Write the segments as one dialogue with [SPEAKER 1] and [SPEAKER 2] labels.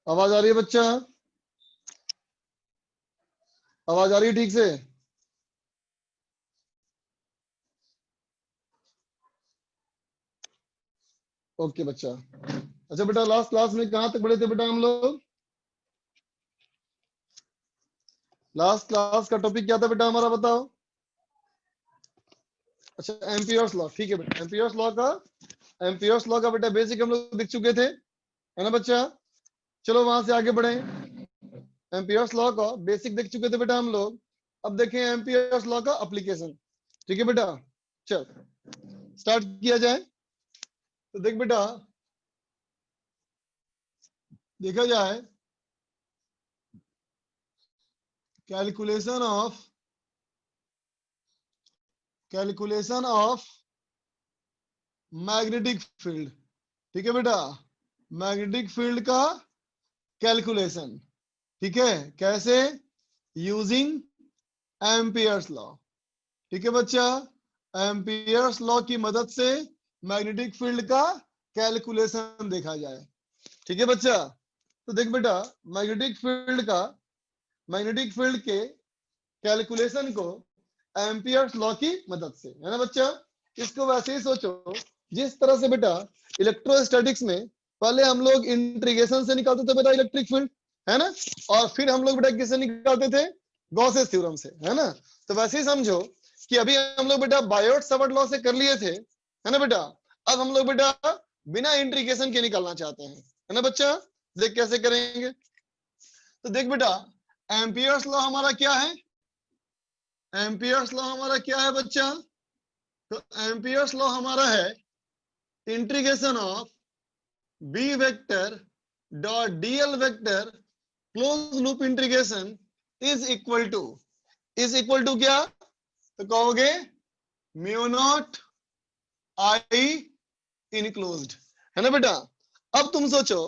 [SPEAKER 1] आवाज आ रही है बच्चा? आवाज आ रही है ठीक से? ओके बच्चा। अच्छा बेटा, लास्ट क्लास में कहां तक पढ़े थे बेटा हम लोग? लास्ट क्लास का टॉपिक क्या था बेटा हमारा, बताओ। अच्छा, एम्पियर्स लॉ, ठीक है बेटा। एम्पियर्स लॉ का बेटा बेसिक हम लोग देख चुके थे, है ना बच्चा? चलो वहां से आगे बढ़े। एम्पियर्स लॉ का बेसिक देख चुके थे बेटा हम लोग। अब देखें एम्पियर्स लॉ का एप्लीकेशन। ठीक है बेटा, चल स्टार्ट किया जाए। तो देख बेटा, देखा जाए कैलकुलेशन ऑफ मैग्नेटिक फील्ड। ठीक है बेटा, मैग्नेटिक फील्ड का कैलकुलेशन। ठीक है, कैसे? Using Ampere's law. ठीक है बच्चा, एम्पियर्स लॉ की मदद से मैग्नेटिक फील्ड का कैलकुलेशन देखा जाए। ठीक है बच्चा, तो देख बेटा, मैग्नेटिक फील्ड के कैलकुलेशन को एम्पियर्स लॉ की मदद से, है ना बच्चा? इसको वैसे ही सोचो जिस तरह से बेटा इलेक्ट्रोस्टैटिक्स में पहले हम लोग इंटीग्रेशन से निकालते थे बेटा इलेक्ट्रिक फील्ड, है ना? और फिर हम लोग बेटा किससे निकालते थे? गॉसेस थ्योरम से, है ना? तो वैसे ही समझो कि अभी हम लोग बेटा बायोट-सावर्ट लॉ से कर लिए थे, है ना बेटा? अब हम लोग बेटा बिना इंटीग्रेशन के निकालना चाहते हैं, है ना बच्चा? देख कैसे करेंगे। तो देख बेटा, एम्पियर्स लॉ हमारा क्या है? एम्पियर्स लॉ हमारा क्या है बच्चा? तो एम्पियर्स लॉ हमारा है integration of b vector dot DL vector close loop integration is equal to क्या? तो कहोगे म्यू नॉट आई इनक्लोज्ड, है ना बेटा? अब तुम सोचो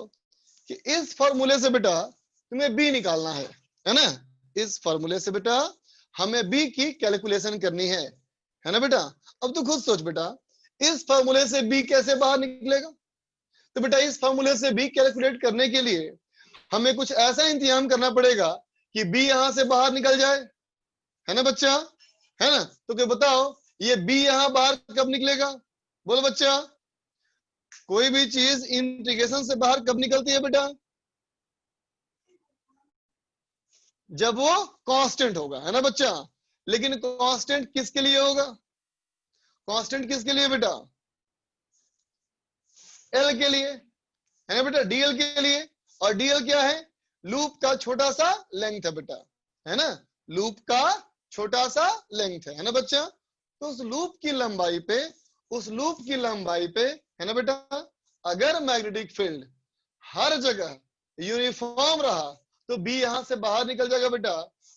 [SPEAKER 1] कि इस फॉर्मूले से बेटा तुम्हें बी निकालना है ना? इस फॉर्मूले से बेटा हमें बी की कैलकुलेशन करनी है ना बेटा? अब तू खुद सोच बेटा, इस फॉर्मूले से बी कैसे बाहर निकलेगा? तो बेटा इस फॉर्मूले से बी कैलकुलेट करने के लिए हमें कुछ ऐसा इंतजाम करना पड़ेगा कि बी यहां से बाहर निकल जाए, है ना बच्चा? है ना? तो क्या बताओ, ये बी यहां बाहर कब निकलेगा? बोलो बच्चा, कोई भी चीज इंटीग्रेशन से बाहर कब निकलती है बेटा? जब वो कांस्टेंट होगा, है ना बच्चा? लेकिन कांस्टेंट किसके लिए होगा? कांस्टेंट किसके लिए बेटा? एल के लिए, है ना बेटा? डीएल के लिए। और डीएल क्या है? लूप का छोटा सा लेंथ है बेटा, है ना? लूप का छोटा सा लेंथ है ना बच्चा? तो उस लूप की लंबाई पे, है ना बेटा, अगर मैग्नेटिक फील्ड हर जगह यूनिफॉर्म रहा तो बी यहां से बाहर निकल जाएगा बेटा।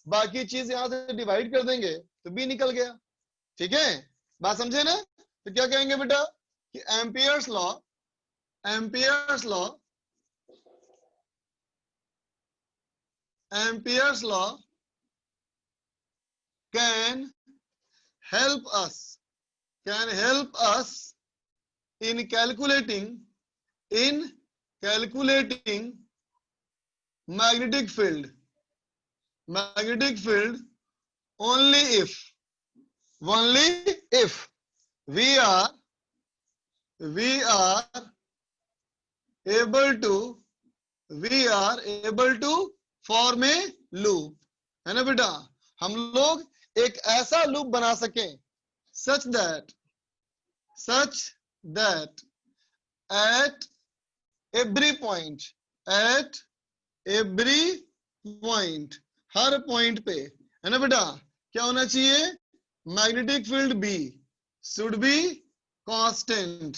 [SPEAKER 1] बाकी चीज यहां से डिवाइड कर देंगे तो बी निकल गया। ठीक है, बात समझे ना? तो क्या कहेंगे बेटा कि Ampere's law Ampere's law can help us in calculating magnetic field only if we are able to form a loop, है ना बेटा? हम लोग एक ऐसा लूप बना सकें such that at every point हर पॉइंट पे, है ना बेटा, क्या होना चाहिए? Magnetic field B should be constant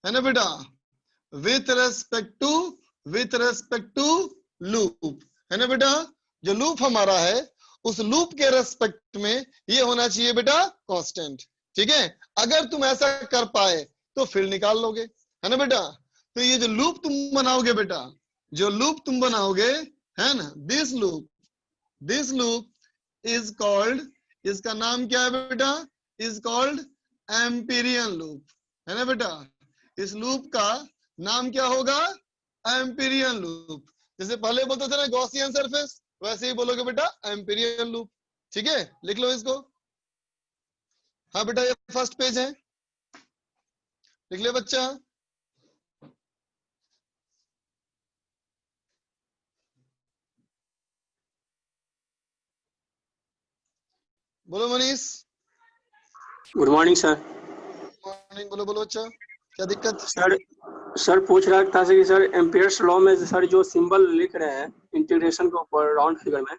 [SPEAKER 1] है ना बेटा, विथ रेस्पेक्ट टू लूप, है ना बेटा? जो लूप हमारा है उस लूप के रेस्पेक्ट में ये होना चाहिए बेटा कांस्टेंट। ठीक है, अगर तुम ऐसा कर पाए तो फील्ड निकाल लोगे, है ना बेटा? तो ये जो लूप तुम बनाओगे बेटा, है ना, दिस लूप इज कॉल्ड, इसका नाम क्या है बेटा? इज कॉल्ड एम्पिरियन लूप, है ना बेटा? इस लूप का नाम क्या होगा? Amperian loop. जैसे पहले बोलते थे ना गॉसियन सरफेस, वैसे ही बोलोगे बेटा एम्पीरियन लूप। ठीक है, लिख लो इसको। हाँ बेटा, ये फर्स्ट पेज है, लिख ले बच्चा। बोलो Manish.
[SPEAKER 2] Good morning sir.
[SPEAKER 1] Morning. बोलो बोलो बच्चा, क्या दिक्कत?
[SPEAKER 2] सर पूछ रहा था कि सर एम्पियर्स लॉ में सर जो सिंबल लिख रहे हैं इंटीग्रेशन के ऊपर राउंड फिगर में,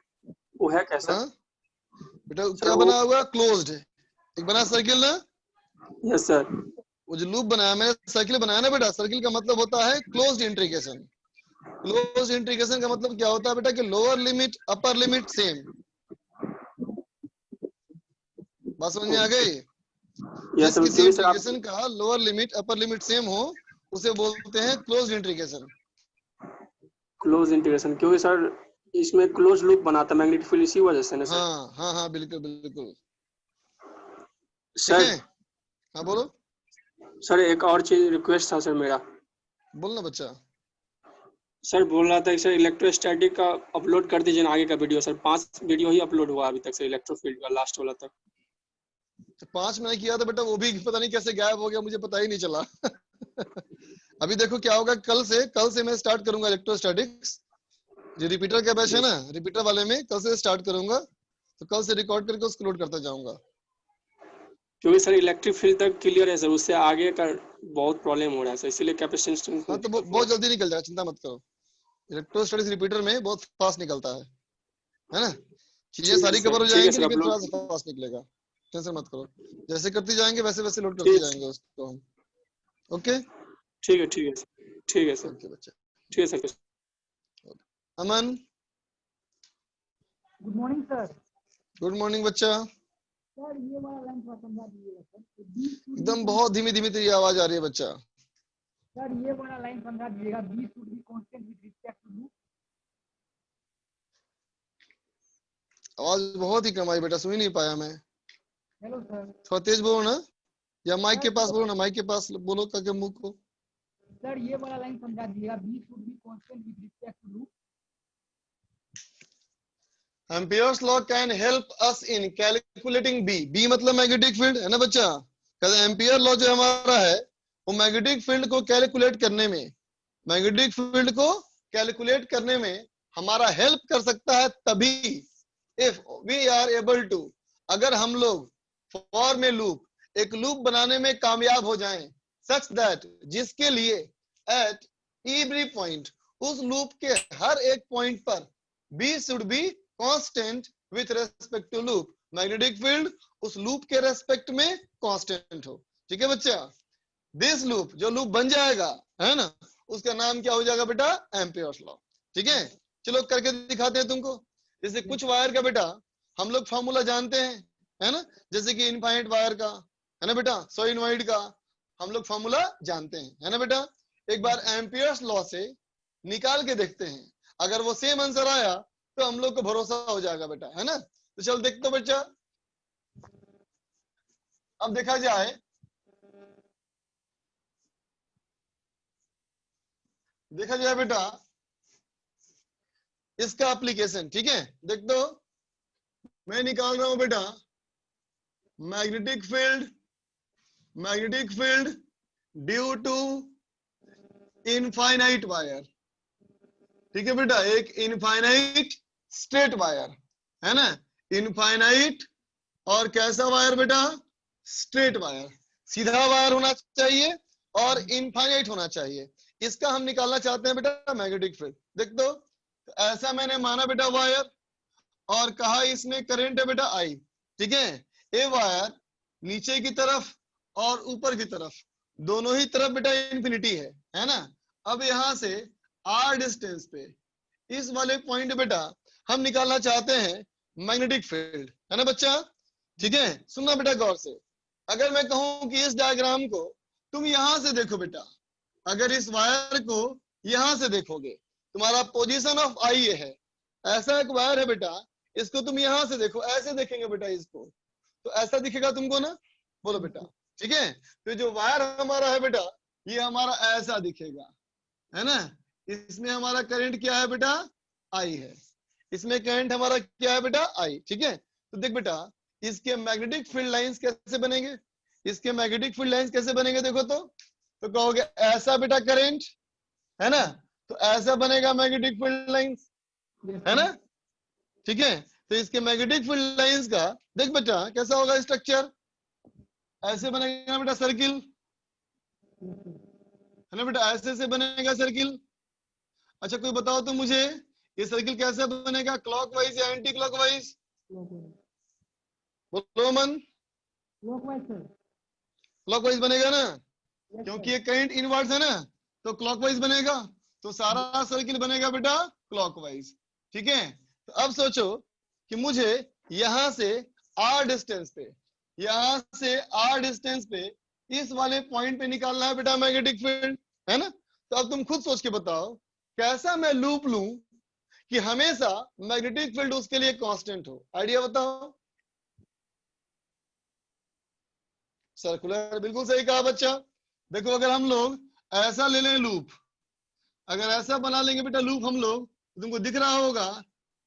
[SPEAKER 2] वो है कैसा?
[SPEAKER 1] हाँ बेटा, क्या बना हुआ? क्लोज्ड है। एक बना सर्किल ना?
[SPEAKER 2] Yes sir.
[SPEAKER 1] वो जो लूप बनाया मैंने, सर्किल बनाया ना बेटा, सर्किल का मतलब होता है क्लोज्ड इंट्रीगेशन। क्लोज्ड इंट्रीगेशन का मतलब क्या होता है बेटा? कि lower limit upper limit same. बात समझ में आ गई?
[SPEAKER 2] यस
[SPEAKER 1] जिस
[SPEAKER 2] सर,
[SPEAKER 1] किसी
[SPEAKER 2] क्योंकि सर आप
[SPEAKER 1] इंट्रीगेशन का lower limit upper limit same हो, उसे बोलते हैं क्लोज्ड इंट्रीगेशन।
[SPEAKER 2] क्लोज इंटीग्रेशन, क्योंकि सर इसमें क्लोज लूप बनाता मैग्नेटिक फील्ड, इसी वजह से ना सर।
[SPEAKER 1] हाँ हाँ हाँ, बिल्कुल बिल्कुल। ठीक
[SPEAKER 2] सर
[SPEAKER 1] है, हाँ बोलो।
[SPEAKER 2] सर एक और चीज रिक्वेस्ट था सर मेरा।
[SPEAKER 1] बोलना बच्चा।
[SPEAKER 2] सर बोल रहा था कि सर इलेक्ट्रोस्टैटिक का अपलोड कर दीजिए ना आगे का वीडियो। सर 5 वीडियो ही अपलोड हुआ अभी तक सर, इलेक्ट्रोफील्ड का लास्ट वाला तक।
[SPEAKER 1] तो 5 मैंने किया था बेटा, वो भी पता नहीं कैसे गायब हो गया, मुझे पता ही नहीं चला। अभी देखो क्या होगा, कल से मैं स्टार्ट करूंगा इलेक्ट्रोस्टैटिक्स। जो रिपीटर का बैच है ना, रिपीटर वाले में कल से स्टार्ट करूंगा। तो कल से रिकॉर्ड करके उसको लोड करता जाऊंगा।
[SPEAKER 2] क्योंकि सर इलेक्ट्रिक फील्ड तक क्लियर है सर, उससे आगे का बहुत प्रॉब्लम हो रहा है सर, इसीलिए कैपेसिटेंस में
[SPEAKER 1] हाँ तो
[SPEAKER 2] दिक्कत हो
[SPEAKER 1] बहुत
[SPEAKER 2] रहा
[SPEAKER 1] जल्दी निकल जाएगा, चिंता मत करो। इलेक्ट्रोस्टैटिक्स रिपीटर में बहुत फास्ट निकलता है ना? चीजें
[SPEAKER 2] है।
[SPEAKER 1] सारी कवर हो
[SPEAKER 2] ठीक है
[SPEAKER 1] जाएंगी,
[SPEAKER 2] सर, आप
[SPEAKER 1] लेकिन थोड़ा
[SPEAKER 2] लोग
[SPEAKER 1] सा फास्ट निकलेगा। टेंशन मत करो, जैसे करते जाएंगे वैसे वैसे लोड करते
[SPEAKER 2] ठीक
[SPEAKER 1] जाएंगे उसको हम। ओके
[SPEAKER 2] ठीक है, ठीक है सर, ठीक है सर,
[SPEAKER 1] ओके बच्चा।
[SPEAKER 2] ठीक है sir.
[SPEAKER 1] Aman.
[SPEAKER 3] Good morning sir.
[SPEAKER 1] Good morning बच्चा।
[SPEAKER 3] सर ये वाला लाइन थोड़ा समझा दीजिएगा सर। तो बी शुड बी
[SPEAKER 1] एकदम बहुत धीमी धीमी तेरी आवाज आ रही है बच्चा।
[SPEAKER 3] सर ये वाला लाइन समझा दीजिएगा, B should be constant with respect to loop.
[SPEAKER 1] आवाज बहुत ही कम आई बेटा, सुन ही नहीं पाया मैं।
[SPEAKER 3] Hello sir.
[SPEAKER 1] थोड़ा तेज बोलो ना, या माइक के पास
[SPEAKER 3] सर
[SPEAKER 1] बोलो ना, माइक के पास बोलो ताकि मुंह को।
[SPEAKER 3] सर ये वाला लाइन समझा दीजिएगा, B should be constant with respect to loop.
[SPEAKER 1] Ampere's law can help us in calculating B. B मतलब मैग्नेटिक फील्ड है ना बच्चा? कहते हैं एम्पियर लॉ जो हमारा है, वो मैग्नेटिक फील्ड को कैलकुलेट करने में, मैग्नेटिक फील्ड को कैलकुलेट करने में हमारा हेल्प कर सकता है तभी, if we are able to, अगर हम लोग फॉर में लूप, एक लूप बनाने में कामयाब हो जाएं, सच दैट, जिसके लिए एट एवरी पॉइंट, उस लूप के हर एक पॉइंट पर B should be constant with respect to loop, magnetic field उस लूप के रेस्पेक्ट में कांस्टेंट हो। ठीक है बच्चा? दिस लूप, जो लूप बन जाएगा है ना, उसका नाम क्या हो जाएगा बेटा? Ampere's law. ठीक है, चलो करके दिखाते हैं तुमको। जैसे कुछ वायर का बेटा हम लोग फॉर्मूला जानते हैं, है ना? जैसे कि इनफाइनाइट वायर का, है ना बेटा, सोलेनॉइड का हम लोग फॉर्मूला जानते हैं, है ना बेटा? एक बार एम्पियर्स लॉ से निकाल के देखते हैं, अगर वो सेम आंसर आया तो हम लोग को भरोसा हो जाएगा बेटा, है ना? तो चल देखते बच्चा। अब देखा जाए, देखा जाए बेटा इसका एप्लीकेशन। ठीक है, देख दो, मैं निकाल रहा हूं बेटा magnetic field, magnetic field due to infinite wire. ठीक है बेटा, एक इनफाइनाइट स्ट्रेट वायर, है ना? इनफाइनाइट और कैसा वायर बेटा? स्ट्रेट वायर, सीधा वायर होना चाहिए और इनफाइनाइट होना चाहिए। इसका हम निकालना चाहते हैं बेटा मैग्नेटिक फील्ड। देख दो, तो ऐसा मैंने माना बेटा वायर, और कहा इसमें करंट है बेटा आई। ठीक है, ये वायर नीचे की तरफ और ऊपर की तरफ, दोनों ही तरफ बेटा इंफिनिटी है ना? अब यहां से आर डिस्टेंस पे इस वाले पॉइंट बेटा हम निकालना चाहते हैं मैग्नेटिक फील्ड, है ना बच्चा? ठीक है, सुनना बेटा गौर से। अगर मैं कहूं कि इस डायग्राम को तुम यहां से देखो बेटा, अगर इस वायर को यहां से देखोगे, तुम्हारा पोजीशन ऑफ आई ये है, ऐसा एक वायर है बेटा, इसको तुम यहां से देखो, ऐसे देखेंगे बेटा इसको, तो ऐसा दिखेगा तुमको ना? बोलो बेटा। ठीक है, तो जो वायर हमारा है बेटा, ये हमारा ऐसा दिखेगा, है ना। इसमें हमारा करंट क्या है बेटा, आई है। इसमें करंट हमारा क्या है बेटा, आई। ठीक है, तो देख बेटा इसके मैग्नेटिक फील्ड लाइंस कैसे बनेंगे, इसके मैग्नेटिक फील्ड लाइंस कैसे बनेंगे, देखो तो कहोगे ऐसा बेटा करंट, है ना, तो ऐसा बनेगा मैग्नेटिक फील्ड लाइंस, है ना। ठीक है, तो इसके मैग्नेटिक फील्ड लाइंस का देख बेटा कैसा होगा स्ट्रक्चर, ऐसे बनेगा बेटा सर्किल, है ना बेटा, ऐसे से बनेगा सर्किल। अच्छा कोई बताओ तो मुझे ये सर्किल कैसे बनेगा, क्लॉकवाइज या एंटी क्लॉकवाइज, बोलो मन। क्लॉकवाइज बनेगा ना, क्योंकि ये करंट इनवर्स है ना, तो क्लॉकवाइज बनेगा, तो सारा सर्किल बनेगा बेटा क्लॉकवाइज। ठीक है, तो अब सोचो कि मुझे यहां से r डिस्टेंस पे, यहां से r डिस्टेंस पे इस वाले पॉइंट पे निकालना है बेटा मैग्नेटिक फील्ड, है ना। तो अब तुम खुद सोच के बताओ कैसा मैं लूप लूं कि हमेशा मैग्नेटिक फील्ड उसके लिए कांस्टेंट हो, आइडिया बताओ। सर्कुलर, बिल्कुल सही कहा बच्चा। देखो अगर हम लोग ऐसा ले लें लूप, अगर ऐसा बना लेंगे बेटा लूप हम लोग, तो तुमको दिख रहा होगा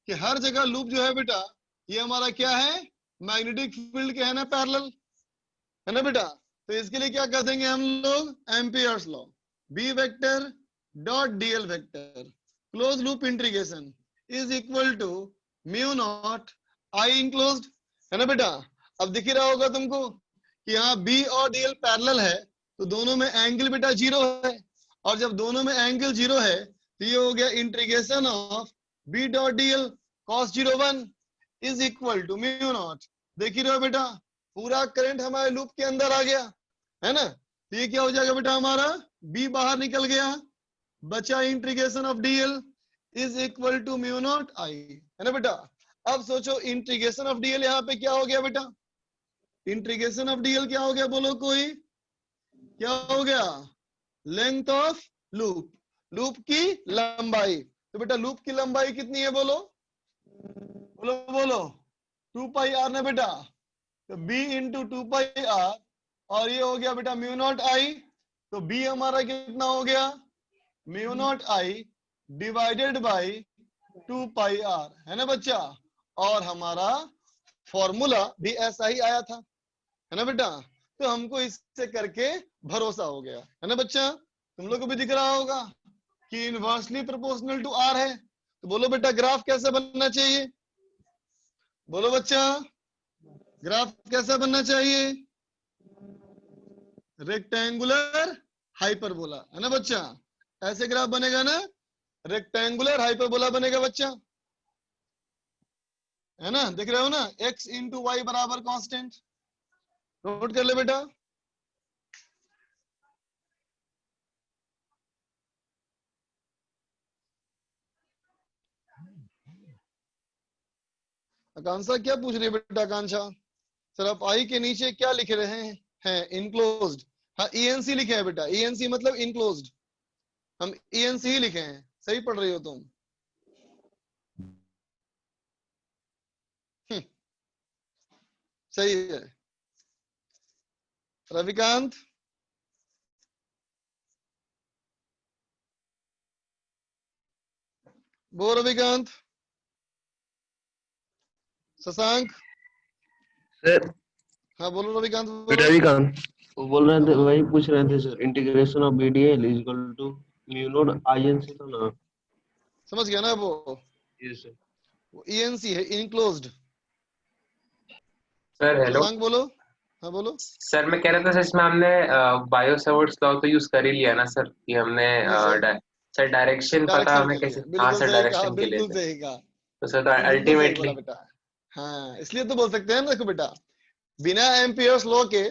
[SPEAKER 1] कि हर जगह लूप जो है बेटा ये हमारा क्या है, मैग्नेटिक फील्ड के है ना पैरेलल, है ना बेटा। तो इसके लिए क्या कर देंगे हम लोग, Ampere's law, B vector dot DL vector close loop integration is equal to mu naught I enclosed, है ना बेटा। अब दिख ही रहा होगा तुमको कि यहाँ बी और डीएल पैरेलल है, तो दोनों में एंगल बेटा जीरो है, और जब दोनों में एंगल जीरो है तो ये हो गया integration of B dot dl cos 01 is equal to mu naught. देख ही रहे हो बेटा पूरा करंट हमारे लूप के अंदर आ गया, है ना। तो ये क्या हो जाएगा बेटा हमारा, बी बाहर निकल गया, बचा integration of DL is equal to mu naught I, है ना बेटा। अब सोचो इंटीग्रेशन ऑफ डीएल यहाँ पे क्या हो गया बेटा, इंटीग्रेशन ऑफ डीएल क्या हो गया, बोलो कोई, क्या हो गया, लेंथ ऑफ लूप, लूप की लंबाई। तो बेटा लूप की लंबाई कितनी है, बोलो बोलो बोलो, 2 पाई आर ना बेटा, तो b इंटू 2 पाई आर, और ये हो गया बेटा म्यू नॉट आई, तो b हमारा कितना हो गया, mu naught I divided by 2 pi R, है ना बच्चा। और हमारा फॉर्मूला भी ऐसा ही आया था, है ना बेटा। तो हमको इससे करके भरोसा हो गया, है ना बच्चा। तुम लोग को भी दिख रहा होगा कि इनवर्सली प्रोपोर्शनल टू आर है। तो बोलो बेटा ग्राफ कैसा बनना चाहिए, बोलो बच्चा ग्राफ कैसा बनना चाहिए, रेक्टेंगुलर हाइपरबोला, है ना बच्चा। ऐसे ग्राफ बनेगा ना, रेक्टेंगुलर हाइपरबोला बनेगा बच्चा, है ना। देख रहे हो ना, x इंटू वाई बराबर कांस्टेंट, नोट कर ले बेटा। आकांक्षा क्या पूछ रही है बेटा, आकांक्षा सर आप आई के नीचे क्या लिख रहे हैं इनक्लोज्ड, हाँ ईएनसी लिखे हैं बेटा, ईएनसी मतलब इनक्लोज्ड, हम ईएनसी ही लिखे हैं, सही पढ़ रही हो तुम। सही है रविकांत, वो रविकांत, शशांक,
[SPEAKER 4] सर
[SPEAKER 1] हाँ बोलो रविकांत बोलो।
[SPEAKER 4] रविकांत वो बोल रहे थे, वही पूछ रहे थे sir, integration of BDL is equal to mu naught INC तो ना।
[SPEAKER 1] समझ गया ना, वो
[SPEAKER 4] यस सर।
[SPEAKER 1] ईएनसी है इनक्लोज्ड।
[SPEAKER 5] Sir hello.
[SPEAKER 1] शशांक बोलो, हाँ बोलो।
[SPEAKER 5] सर मैं कह रहा था सर इसमें हमने बायो सेवर्ट्स लॉ तो यूज कर ही लिया ना सर, कि हमने
[SPEAKER 1] नहीं सर,
[SPEAKER 5] सर डायरेक्शन पता
[SPEAKER 1] डायरेक्शन
[SPEAKER 5] हमें
[SPEAKER 1] के लिए,
[SPEAKER 5] कैसे, हाँ
[SPEAKER 1] बिल्कुल
[SPEAKER 5] सर
[SPEAKER 1] सही कहा,
[SPEAKER 5] डायरेक्शन के लिए
[SPEAKER 1] बिल्कुल
[SPEAKER 5] सर।
[SPEAKER 1] सही कहा,
[SPEAKER 5] तो सर तो
[SPEAKER 1] बिल्कुल सही बोला
[SPEAKER 5] अल्टीमेटली
[SPEAKER 1] बेटा। हाँ इसलिए तो बोल सकते हैं ना, देखो बेटा बिना एम्पियर्स लॉ के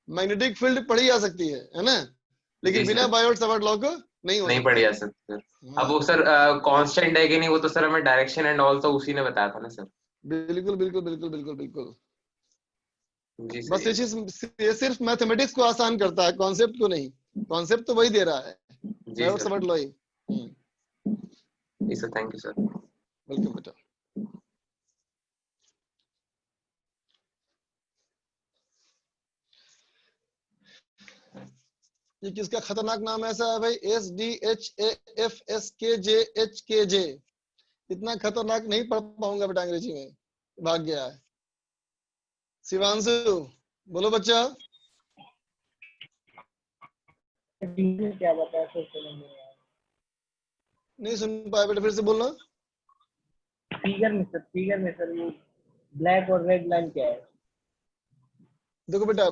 [SPEAKER 1] मैग्नेटिक फील्ड पढ़ी जा सकती है ना, लेकिन
[SPEAKER 5] जी
[SPEAKER 1] बिना
[SPEAKER 5] सर
[SPEAKER 1] बायोट सावर्ट लॉ को नहीं हो
[SPEAKER 5] नहीं पढ़ी
[SPEAKER 1] सकती।
[SPEAKER 5] जा सकती सर। अब वो
[SPEAKER 1] हाँ
[SPEAKER 5] सर कांस्टेंट है कि नहीं वो तो सर हमें डायरेक्शन एंड ऑल तो उसी ने बताया था ना सर।
[SPEAKER 1] बिल्कुल बिल्कुल बिल्कुल बिल्कुल बिल्कुल।
[SPEAKER 5] जी सर
[SPEAKER 1] बस ये सिर्फ मैथमेटिक्स को आसान करता है, कॉन्सेप्ट को नहीं, कॉन्सेप्ट तो वही दे रहा है,
[SPEAKER 5] जी
[SPEAKER 1] बायोट
[SPEAKER 5] सर।
[SPEAKER 1] सावर्ट लॉ ही।
[SPEAKER 5] जी sir, thank you sir.
[SPEAKER 1] Welcome बेटा। ये किसका खतरनाक नाम ऐसा है भाई? SDHAFSKJHKJ। इतना खतरनाक नहीं पढ़ पाऊंगा बेटा अंग्रेजी में, भाग गया है। शिवांशु बोलो बच्चा।
[SPEAKER 3] क्या बताया सर? समझ नहीं आया।
[SPEAKER 1] नहीं सुन पाया बेटा, फिर से बोलना।
[SPEAKER 3] फिगर में सर वो ब्लैक और रेड लाइन क्या है?
[SPEAKER 1] देखो बेटा,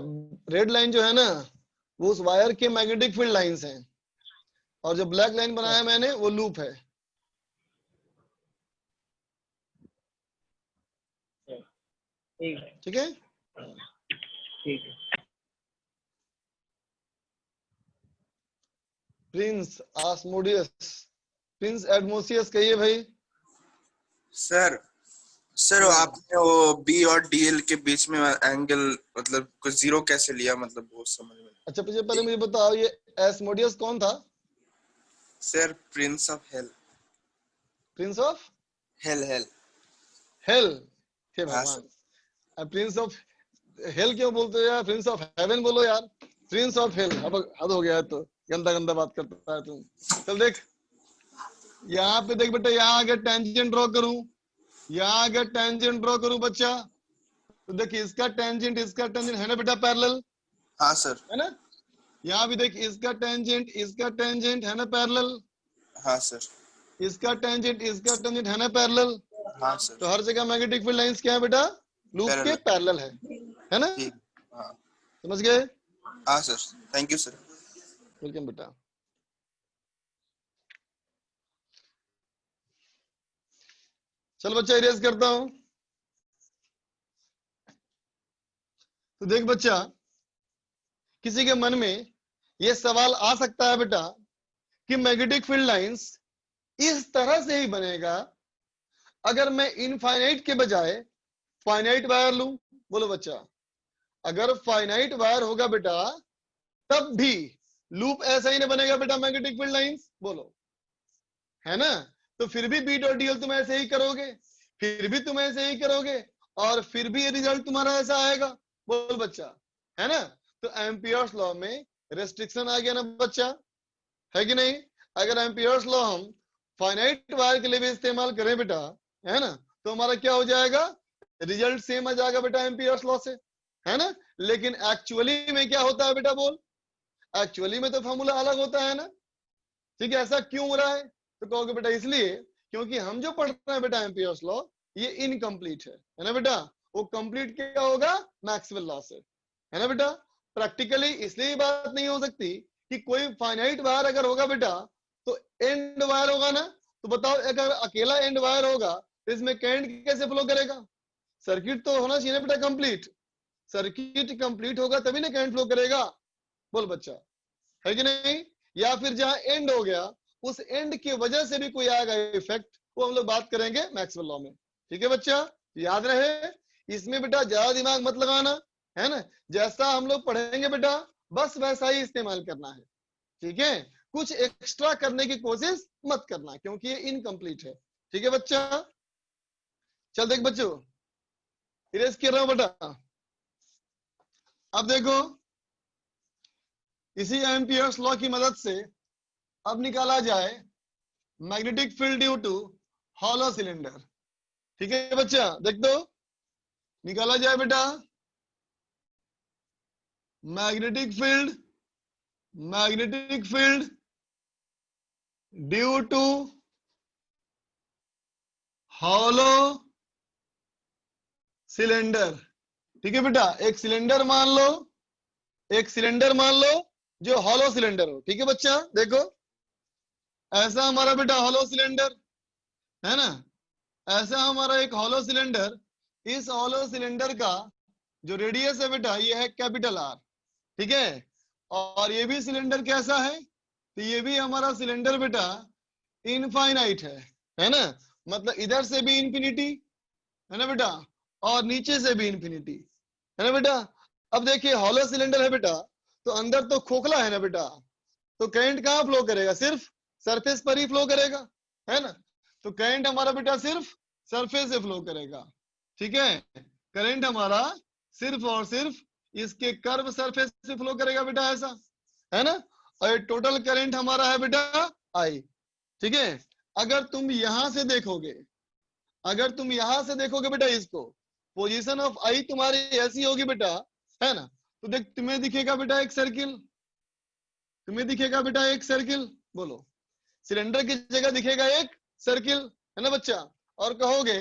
[SPEAKER 1] रेड लाइन जो है ना वो उस वायर के मैग्नेटिक फील्ड लाइंस हैं, और जो ब्लैक लाइन बनाया मैंने वो लूप है।
[SPEAKER 3] ठीक है,
[SPEAKER 1] ठीक है,
[SPEAKER 3] ठीक है।
[SPEAKER 1] प्रिंस आस्मोडियस, प्रिंस एडमोसियस कहिए भाई।
[SPEAKER 6] सर सर आपने वो बी और डीएल के बीच में एंगल मतलब कुछ जीरो कैसे लिया, मतलब वो समझ में।
[SPEAKER 1] अच्छा पहले मुझे बताओ, ये एस्मोडियस कौन था?
[SPEAKER 6] Sir prince of hell.
[SPEAKER 1] Prince of
[SPEAKER 6] hell hell
[SPEAKER 1] hell. हे
[SPEAKER 6] हाँ
[SPEAKER 1] भगवान, अब प्रिंस ऑफ हेल क्यों बोलते हो यार? प्रिंस ऑफ हेवन बोलो यार। प्रिंस ऑफ हेल, अब हद हो गया है, तो गंदा गंदा बात करता है तुम। चल देख, यहाँ पे देख बेटा, यहाँ अगर टेंजेंट ड्रॉ करूं, यहाँ अगर टेंजेंट ड्रॉ करूं बच्चा, तो देखिए इसका टेंजेंट है ना बेटा पैरेलल,
[SPEAKER 6] हाँ सर।
[SPEAKER 1] है ना? यहाँ भी देख, इसका टेंजेंट है ना पैरेलल,
[SPEAKER 6] हाँ सर।
[SPEAKER 1] इसका टेंजेंट है ना पैरेलल।
[SPEAKER 6] हाँ सर।
[SPEAKER 1] तो हर जगह मैग्नेटिक फील्ड लाइंस क्या है बेटा? लूप के
[SPEAKER 6] Parallel।
[SPEAKER 1] पैरेलल है ना?
[SPEAKER 6] ठीक। हाँ
[SPEAKER 1] समझ गए?
[SPEAKER 6] हाँ sir, thank you sir.
[SPEAKER 1] Welcome बेटा। चल बच्चा इरेज करता हूं। तो देख बच्चा, किसी के मन में यह सवाल आ सकता है बेटा कि मैग्नेटिक फील्ड लाइंस इस तरह से ही बनेगा अगर मैं इनफाइनाइट के बजाय फाइनाइट वायर लूं। बोलो बच्चा, अगर फाइनाइट वायर होगा बेटा तब भी लूप ऐसा ही नहीं बनेगा बेटा मैग्नेटिक फील्ड लाइंस। बोलो, है ना? तो फिर भी बीट और डीएल तुम ऐसे ही करोगे, फिर भी तुम ऐसे ही करोगे, और फिर भी रिजल्ट तुम्हारा ऐसा आएगा। बोल बच्चा, है ना? तो एम्पियर्स लॉ में रेस्ट्रिक्शन आ गया ना बच्चा, है कि नहीं? अगर एम्पियर्स लॉ हम फाइनाइट वायर के लिए भी इस्तेमाल करें बेटा, है ना, तो हमारा क्या हो जाएगा? रिजल्ट सेम आ जाएगा बेटा एम्पियर्स लॉ से, है ना? लेकिन एक्चुअली में क्या होता है बेटा? बोल, एक्चुअली में तो फॉर्मूला अलग होता है ना। ठीक है, ऐसा क्यों हो रहा है? तो कहोगे बेटा इसलिए क्योंकि हम जो पढ़ रहे हैं बेटा एम्पियर्स लॉ, ये इनकम्प्लीट है ना बेटा? वो कंप्लीट क्या होगा? मैक्सवेल लॉ से, है ना बेटा? प्रैक्टिकली इसलिए ये बात नहीं हो सकती कि कोई फाइनाइट वायर अगर होगा बेटा तो एंड वायर होगा ना, तो बताओ अगर अकेला एंड वायर होगा तो इसमें करंट कैसे फ्लो करेगा? सर्किट तो होना चाहिए ना बेटा कंप्लीट। सर्किट कंप्लीट होगा तभी ना करंट फ्लो करेगा। बोल बच्चा, है कि नहीं? या फिर जहां एंड हो गया उस एंड की वजह से भी कोई आएगा इफेक्ट, वो हम लोग बात करेंगे मैक्सवेल लॉ में। ठीक है बच्चा, याद रहे, इसमें बेटा ज्यादा दिमाग मत लगाना, है ना? जैसा हम लोग पढ़ेंगे बेटा बस वैसा ही इस्तेमाल करना है। ठीक है, कुछ एक्स्ट्रा करने की कोशिश मत करना क्योंकि ये इनकम्प्लीट है। ठीक है बच्चा? चल देख बच्चों, इरेज कर रहा हूं बेटा। अब देखो, इसी एम्पियर्स लॉ की मदद से अब निकाला जाए magnetic field due to hollow cylinder. ठीक है बच्चा, देख दो, निकाला जाए बेटा magnetic field due to hollow cylinder. ठीक है बेटा, एक सिलेंडर मान लो जो हॉलो सिलेंडर हो। ठीक है बच्चा, देखो ऐसा हमारा बेटा हॉलो सिलेंडर है ना, ऐसा हमारा एक हॉलो सिलेंडर। इस हॉलो सिलेंडर का जो रेडियस है बेटा ये है कैपिटल आर। ठीक है, और ये भी सिलेंडर कैसा है? तो ये भी हमारा सिलेंडर बेटा इनफाइनाइट है ना? मतलब इधर से भी इंफिनिटी है ना बेटा, और नीचे से भी इंफिनिटी है ना बेटा। अब देखिए हॉलो सिलेंडर है बेटा, तो अंदर तो खोखला है ना बेटा, तो करंट कहाँ फ्लो करेगा? सिर्फ सरफेस पर ही फ्लो करेगा, है ना? तो करंट हमारा बेटा सिर्फ सरफेस से फ्लो करेगा। ठीक है, करंट हमारा सिर्फ और सिर्फ इसके कर्व सरफेस से फ्लो करेगा बेटा, ऐसा है ना? और ये टोटल करंट हमारा है बेटा आई। ठीक है, अगर तुम यहां से देखोगे, अगर तुम यहां से देखोगे बेटा इसको, पोजीशन ऑफ आई तुम्हारी ऐसी होगी बेटा, है ना, तो देख तुम्हें दिखेगा बेटा एक सर्किल, तुम्हें दिखेगा बेटा एक सर्किल, बोलो, सिलेंडर की जगह दिखेगा एक सर्किल, है ना बच्चा, और कहोगे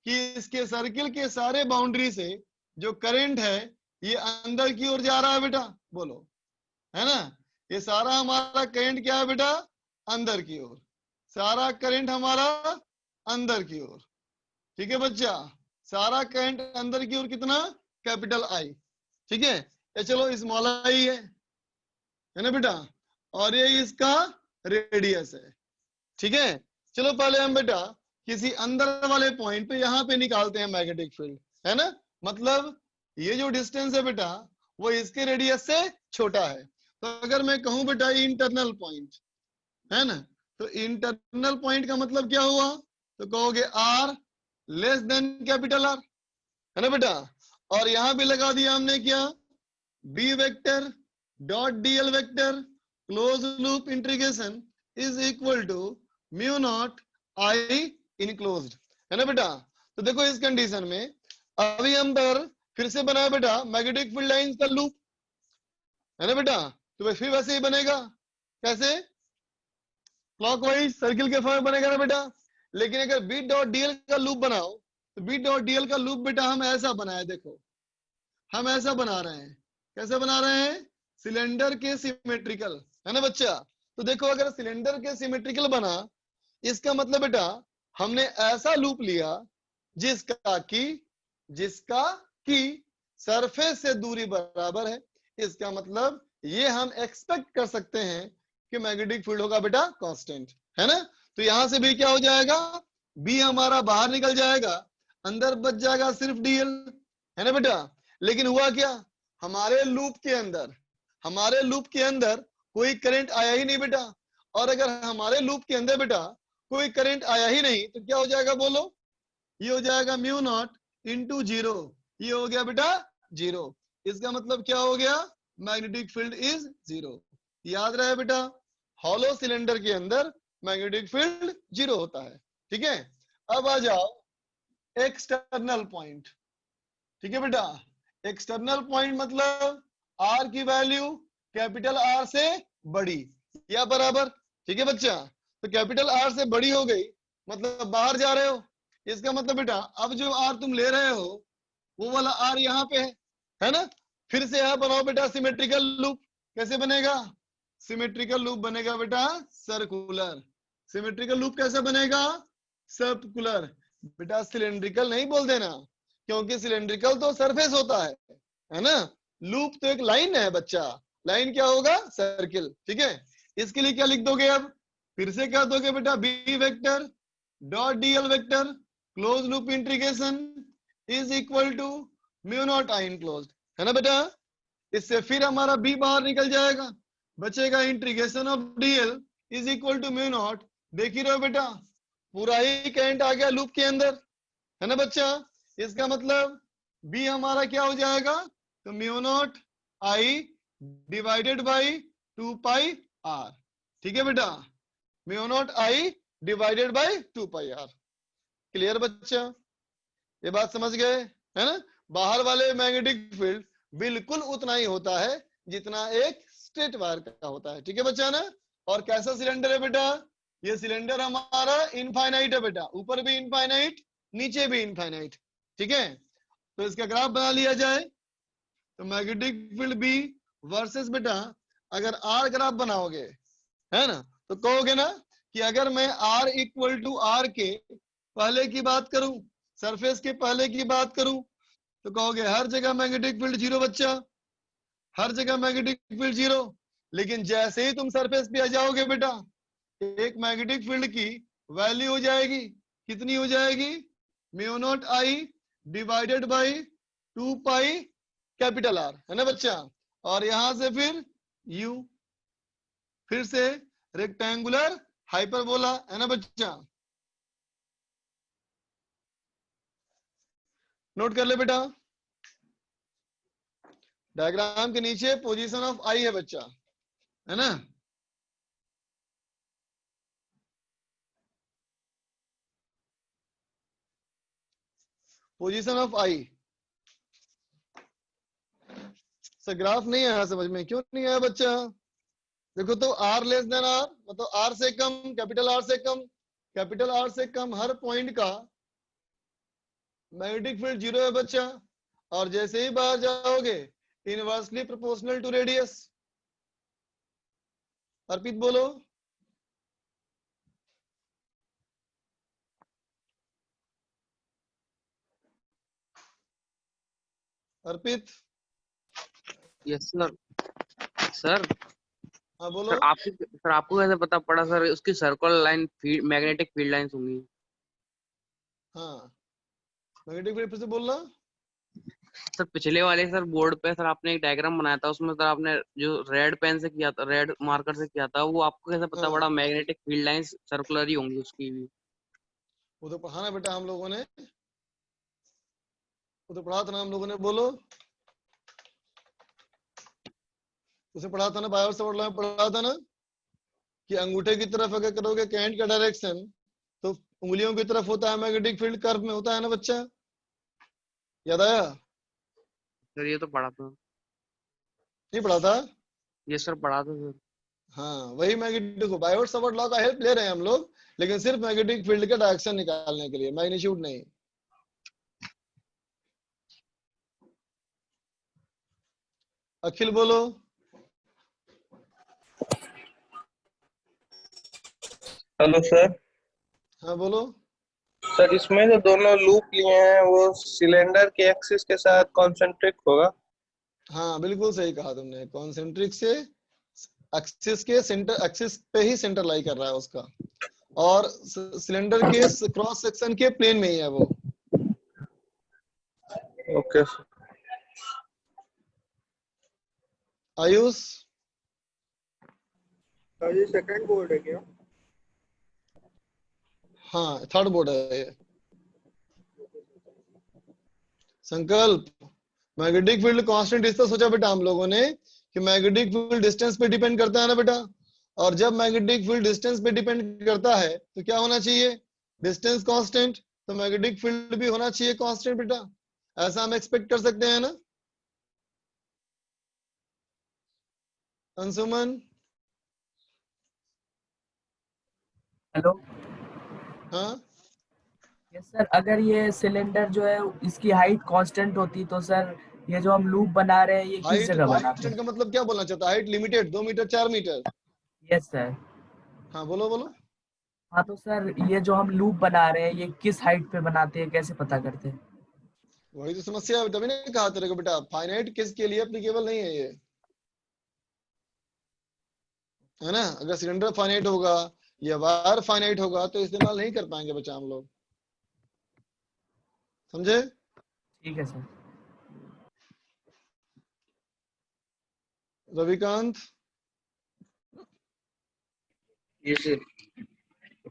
[SPEAKER 1] कि इसके सर्किल के सारे बाउंड्री से जो करंट है ये अंदर की ओर जा रहा है बेटा, बोलो, है ना, ये सारा हमारा करंट क्या है बेटा, अंदर की ओर, सारा करंट हमारा अंदर की ओर। ठीक है बच्चा, सारा करंट अंदर की ओर कितना, कैपिटल आई। ठीक है, ये चलो स्मॉल आई है ना बेटा, और ये इसका रेडियस है। ठीक है, चलो पहले हम बेटा किसी अंदर वाले पॉइंट पे यहाँ पे निकालते हैं मैग्नेटिक फील्ड, है ना, मतलब ये जो डिस्टेंस है बेटा वो इसके रेडियस से छोटा है। तो अगर मैं कहूं बेटा इंटरनल पॉइंट, है ना, तो इंटरनल पॉइंट का मतलब क्या हुआ, तो कहोगे R less than capital R, है ना बेटा, और यहां भी लगा दिया हमने क्या, B vector dot DL vector close loop integration is equal to mu naught I enclosed, है ना बेटा। तो देखो इस कंडीशन में अभी हम पर फिर से बनाया बेटा मैग्नेटिक फील्ड लाइंस का लूप, है ना बेटा, तो फिर वैसे ही बनेगा, कैसे, क्लॉकवाइज सर्किल के फॉर्म में बनेगा ना बेटा। लेकिन अगर बी डॉट डीएल का लूप बनाओ तो बी डॉट डीएल का लूप बेटा हम ऐसा बनाए, देखो हम ऐसा बना रहे हैं, कैसे बना रहे हैं, सिलेंडर के सिमेट्रिकल, है ना बच्चा। तो देखो अगर सिलेंडर के सिमेट्रिकल बना, इसका मतलब बेटा हमने ऐसा लूप लिया जिसका की सरफेस से दूरी बराबर है। इसका मतलब ये हम एक्सपेक्ट कर सकते हैं कि मैग्नेटिक फील्ड होगा बेटा कांस्टेंट, है ना। तो यहां से भी क्या हो जाएगा, बी हमारा बाहर निकल जाएगा, अंदर बच जाएगा सिर्फ डीएल, है ना बेटा। लेकिन हुआ क्या, हमारे लूप के अंदर कोई करंट आया ही नहीं बेटा, और अगर हमारे लूप के अंदर बेटा कोई करंट आया ही नहीं तो क्या हो जाएगा, बोलो, ये हो जाएगा म्यू नॉट इंटू जीरो, ये हो गया बेटा जीरो। इसका मतलब क्या हो गया, मैग्नेटिक फील्ड इज जीरो। याद रहे बेटा, हॉलो सिलेंडर के अंदर मैग्नेटिक फील्ड जीरो होता है। ठीक है, अब आ जाओ एक्सटर्नल पॉइंट। ठीक है बेटा, एक्सटर्नल पॉइंट मतलब आर की वैल्यू कैपिटल आर से बड़ी या बराबर। ठीक है बच्चा, तो कैपिटल आर से बड़ी हो गई मतलब बाहर जा रहे हो, इसका मतलब बेटा अब जो आर तुम ले रहे हो वो वाला आर यहाँ पे है ना। फिर से यहाँ बनाओ बेटा सिमेट्रिकल लूप, कैसे बनेगा, सिमेट्रिकल लूप बनेगा बेटा सर्कुलर। सिमेट्रिकल लूप कैसे बनेगा, सर्कुलर। बेटा सिलेंड्रिकल नहीं बोल देना, क्योंकि सिलेंड्रिकल तो सरफेस होता है ना, लूप तो एक लाइन है बच्चा, लाइन क्या होगा, सर्किल। ठीक है, इसके लिए क्या लिख दोगे, अब फिर से क्या दोगे बेटा, B vector dot DL vector close loop integration is equal to mu naught I enclosed, है ना बेटा। इससे फिर हमारा बी बाहर निकल जाएगा, बचेगा integration of DL is equal to mu naught, देख ही रहो बेटा पूरा ही करंट आ गया लूप के अंदर, है ना बच्चा। इसका मतलब बी हमारा क्या हो जाएगा, तो mu naught I divided by 2 pi R. ठीक है बेटा, mu naught I divided by 2 pi R. Clear बच्चा, ये बात समझ गए, है ना। बाहर वाले मैग्नेटिक फील्ड बिल्कुल उतना ही होता है जितना एक स्ट्रेट वायर का होता है। ठीक है बच्चा ना। और कैसा सिलेंडर है बेटा, ये सिलेंडर हमारा इनफाइनाइट है बेटा, ऊपर भी इनफाइनाइट नीचे भी इनफाइनाइट। ठीक है, तो इसका ग्राफ बना लिया जाए, तो मैग्नेटिक फील्ड बी वर्सेस बेटा अगर आर ग्राफ बनाओगे, है ना, तो कहोगे ना कि अगर मैं आर इक्वल टू आर के पहले की बात करूं, सरफेस के पहले की बात करूं, तो कहोगे हर जगह मैग्नेटिक फील्ड जीरो बच्चा, हर जगह मैग्नेटिक फील्ड जीरो। लेकिन जैसे ही तुम सरफेस पे आ जाओगे बेटा, एक मैग्नेटिक फील्ड की वैल्यू हो जाएगी, कितनी हो जाएगी, mu naught I divided by 2 pi capital R, है ना बच्चा। और यहां से फिर यू, फिर से रेक्टेंगुलर हाइपरबोला, है ना बच्चा। नोट कर ले बेटा, डायग्राम के नीचे पोजीशन ऑफ आई है बच्चा, है ना। Position of I. Sir graph नहीं आया समझ में, क्यों नहीं आया बच्चा? देखो तो आर लेस देन आर मतलब आर से कम, कैपिटल आर से कम, कैपिटल आर से कम हर पॉइंट का मैग्नेटिक फील्ड 0 है बच्चा। और जैसे ही बाहर जाओगे इनवर्सली प्रोपोर्शनल टू रेडियस। अर्पित बोलो। अर्पित।
[SPEAKER 4] Yes sir. सर
[SPEAKER 1] हाँ बोलो।
[SPEAKER 4] सर आपको कैसे पता पड़ा सर उसकी circular line magnetic field lines होंगी?
[SPEAKER 1] हाँ मैग्नेटिक फील्ड फिर से बोलना।
[SPEAKER 4] सर पिछले वाले सर बोर्ड पे सर आपने एक डायग्राम बनाया था, उसमें सर आपने जो रेड पेन से किया था, रेड मार्कर से किया था, वो आपको कैसे पता
[SPEAKER 1] हाँ।
[SPEAKER 4] पड़ा मैग्नेटिक फील्ड लाइंस सर्कुलर ही होंगी उसकी भी?
[SPEAKER 1] वो तो पढ़ा ना बेटा हम लोगों ने, वो तो पढ़ा था ना हम लोगों ने, बोलो। उसे पढ़ा था ना, बायो से पढ़ा था ना कि अंगूठे की तरफ अगर करोगे कैंट का डायरेक्शन तो उंगलियों की तरफ होता है मैग्नेटिक फील्ड, कर्व में होता है ना बच्चा, याद आया?
[SPEAKER 4] सर ये तो पढ़ा था।
[SPEAKER 1] नहीं पढ़ा था?
[SPEAKER 4] ये सर पढ़ा था सर।
[SPEAKER 1] हाँ वही मैग्नेटिक बायोट सावर्ट लॉ का हेल्प ले रहे हैं हम लोग, लेकिन सिर्फ मैग्नेटिक फील्ड का डायरेक्शन निकालने के लिए, मैग्नीट्यूड नहीं। अखिल बोलो।
[SPEAKER 7] Hello sir.
[SPEAKER 1] हाँ बोलो।
[SPEAKER 7] सर इसमें जो दोनों लूप लिए हैं वो सिलेंडर के एक्सिस के साथ कॉन्सेंट्रिक होगा?
[SPEAKER 1] हाँ बिल्कुल सही कहा तुमने, कॉन्सेंट्रिक से एक्सिस के सेंटर, एक्सिस पे ही सेंटर लाई कर रहा है उसका, और सिलेंडर के क्रॉस सेक्शन के प्लेन में ही है वो।
[SPEAKER 7] Okay sir.
[SPEAKER 1] आयुष।
[SPEAKER 7] सर ये सेकंड बोर्ड है क्या?
[SPEAKER 1] हाँ थर्ड बोर्ड है ये। संकल्प, मैग्नेटिक फील्ड कांस्टेंट इसका सोचा बेटा हम लोगों ने कि मैग्नेटिक फील्ड डिस्टेंस पे डिपेंड करता है ना बेटा, और जब मैग्नेटिक फील्ड डिस्टेंस पे डिपेंड करता है तो क्या होना चाहिए? Distance constant. तो मैग्नेटिक फील्ड भी होना चाहिए कांस्टेंट बेटा, ऐसा हम एक्सपेक्ट कर सकते हैं ना? अंशुमन।
[SPEAKER 3] हेलो।
[SPEAKER 1] हाँ
[SPEAKER 3] यस सर, अगर ये सिलेंडर जो है इसकी हाइट कांस्टेंट होती तो सर ये जो हम लूप बना रहे हैं ये किस
[SPEAKER 1] हाइट
[SPEAKER 3] जगह बनाते?
[SPEAKER 1] कांस्टेंट का मतलब क्या बोलना चाहता है? Height limited 2 meter 4 meter?
[SPEAKER 3] Yes sir.
[SPEAKER 1] हाँ बोलो बोलो।
[SPEAKER 3] हाँ तो सर ये जो हम लूप बना रहे हैं ये किस हाइट पे बनाते हैं, कैसे पता करते हैं?
[SPEAKER 1] वही तो समस्या है, तभी ने कहा तेरे को बेटा फाइनाइट किस के लिए एप्लीकेबल नहीं है ये, है ना? अगर सिलेंडर फाइनाइट होगा या वायर फाइनाइट होगा तो इस्तेमाल नहीं कर पाएंगे बच्चा हम लोग, समझे?
[SPEAKER 3] ठीक है सर।
[SPEAKER 1] रविकांत
[SPEAKER 4] ये सर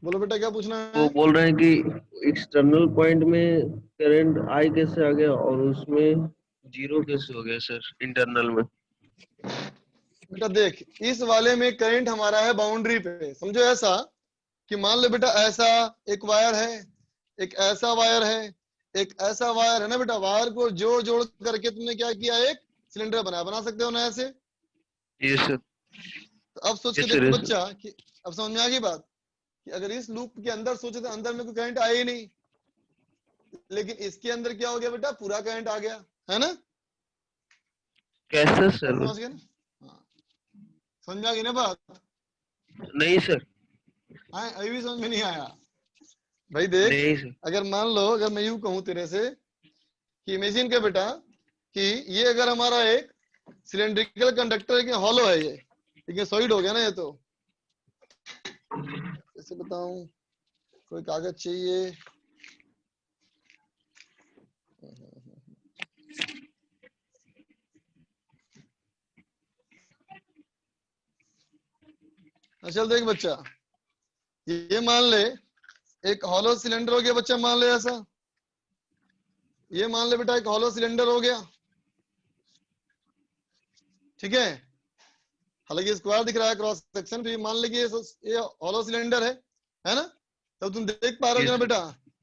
[SPEAKER 1] बोलो बेटा क्या पूछना
[SPEAKER 4] वो
[SPEAKER 1] है?
[SPEAKER 4] बोल रहे हैं कि एक्सटर्नल पॉइंट में करंट आई कैसे आ गया और उसमें जीरो कैसे हो गया सर इंटरनल में?
[SPEAKER 1] बेटा देख, इस वाले में करंट हमारा है बाउंड्री पे, समझो ऐसा कि मान लो बेटा ऐसा एक वायर है, एक ऐसा वायर है, एक ऐसा वायर है ना बेटा, वायर को जोड़ जोड़ करके तुमने क्या किया, एक सिलेंडर बना सकते हो ना ऐसे?
[SPEAKER 4] ये सर।
[SPEAKER 1] तो अब सोच के
[SPEAKER 4] Yes, sir,
[SPEAKER 1] देखो
[SPEAKER 4] yes, sir.
[SPEAKER 1] बच्चा कि अब समझ में आ गई बात कि अगर इस लूप के अंदर सोचे तो अंदर में कोई करंट आया ही नहीं, लेकिन इसके अंदर क्या हो गया बेटा, पूरा करंट आ गया, है ना?
[SPEAKER 4] कैसे सर?
[SPEAKER 1] समझ गए ना? हाँ समझ में आ गई ना बात?
[SPEAKER 4] नहीं सर।
[SPEAKER 1] हाँ अभी भी समझ में नहीं आया भाई? देख
[SPEAKER 4] नहीं सर।
[SPEAKER 1] अगर मान लो, अगर मैं यूं कहूं तेरे से कि इमेजिन कर बेटा कि ये अगर हमारा एक सिलेंड्रिकल कंडक्टर है कि हॉलो है ये, ठीक है, सॉलिड हो गया ना ये, तो कैसे बताऊं, कोई कागज चाहिए? चल देख बच्चा, ये मान ले एक हॉलो सिलेंडर हो गया बच्चा, मान ले ऐसा, ये मान ले बेटा एक हॉलो सिलेंडर हो गया, ठीक है? हालांकि स्क्वायर दिख रहा है क्रॉस सेक्शन, फिर मान ले कि ये हॉलो सिलेंडर है ना? तब तुम देख पा रहे हो ना बेटा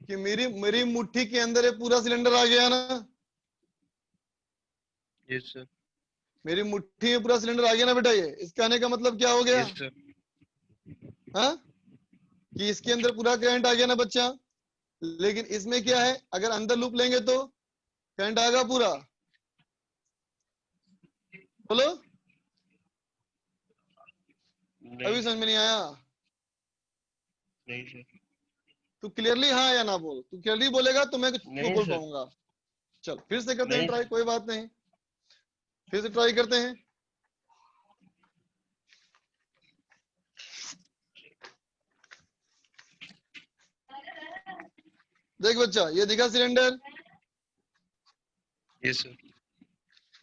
[SPEAKER 1] कि मेरी मुट्ठी के अंदर ये पूरा सिलेंडर आ गया ना,
[SPEAKER 7] यस सर,
[SPEAKER 1] मेरी मुट्ठी में पूरा सिलेंडर आ गया ना बेटा। ये इसका आने का मतलब क्या हो गया?
[SPEAKER 7] यस सर,
[SPEAKER 1] हाँ, कि इसके अंदर पूरा करंट आ गया ना बच्चा। लेकिन इसमें क्या है, अगर अंदर लूप लेंगे तो करंट आएगा पूरा। बोलो, अभी समझ में नहीं आया?
[SPEAKER 7] नहीं सर,
[SPEAKER 1] तू क्लियरली हाँ या ना बोल। तू क्लियरली बोलेगा तो मैं कुछ
[SPEAKER 7] नहीं
[SPEAKER 1] बोल
[SPEAKER 7] सर।
[SPEAKER 1] पाऊंगा। चल फिर से करते हैं
[SPEAKER 7] नहीं
[SPEAKER 1] ट्राई, कोई बात नहीं, फिर से ट्राई करते हैं। देख बच्चा, ये दिखा सिलेंडर,
[SPEAKER 7] यस सर,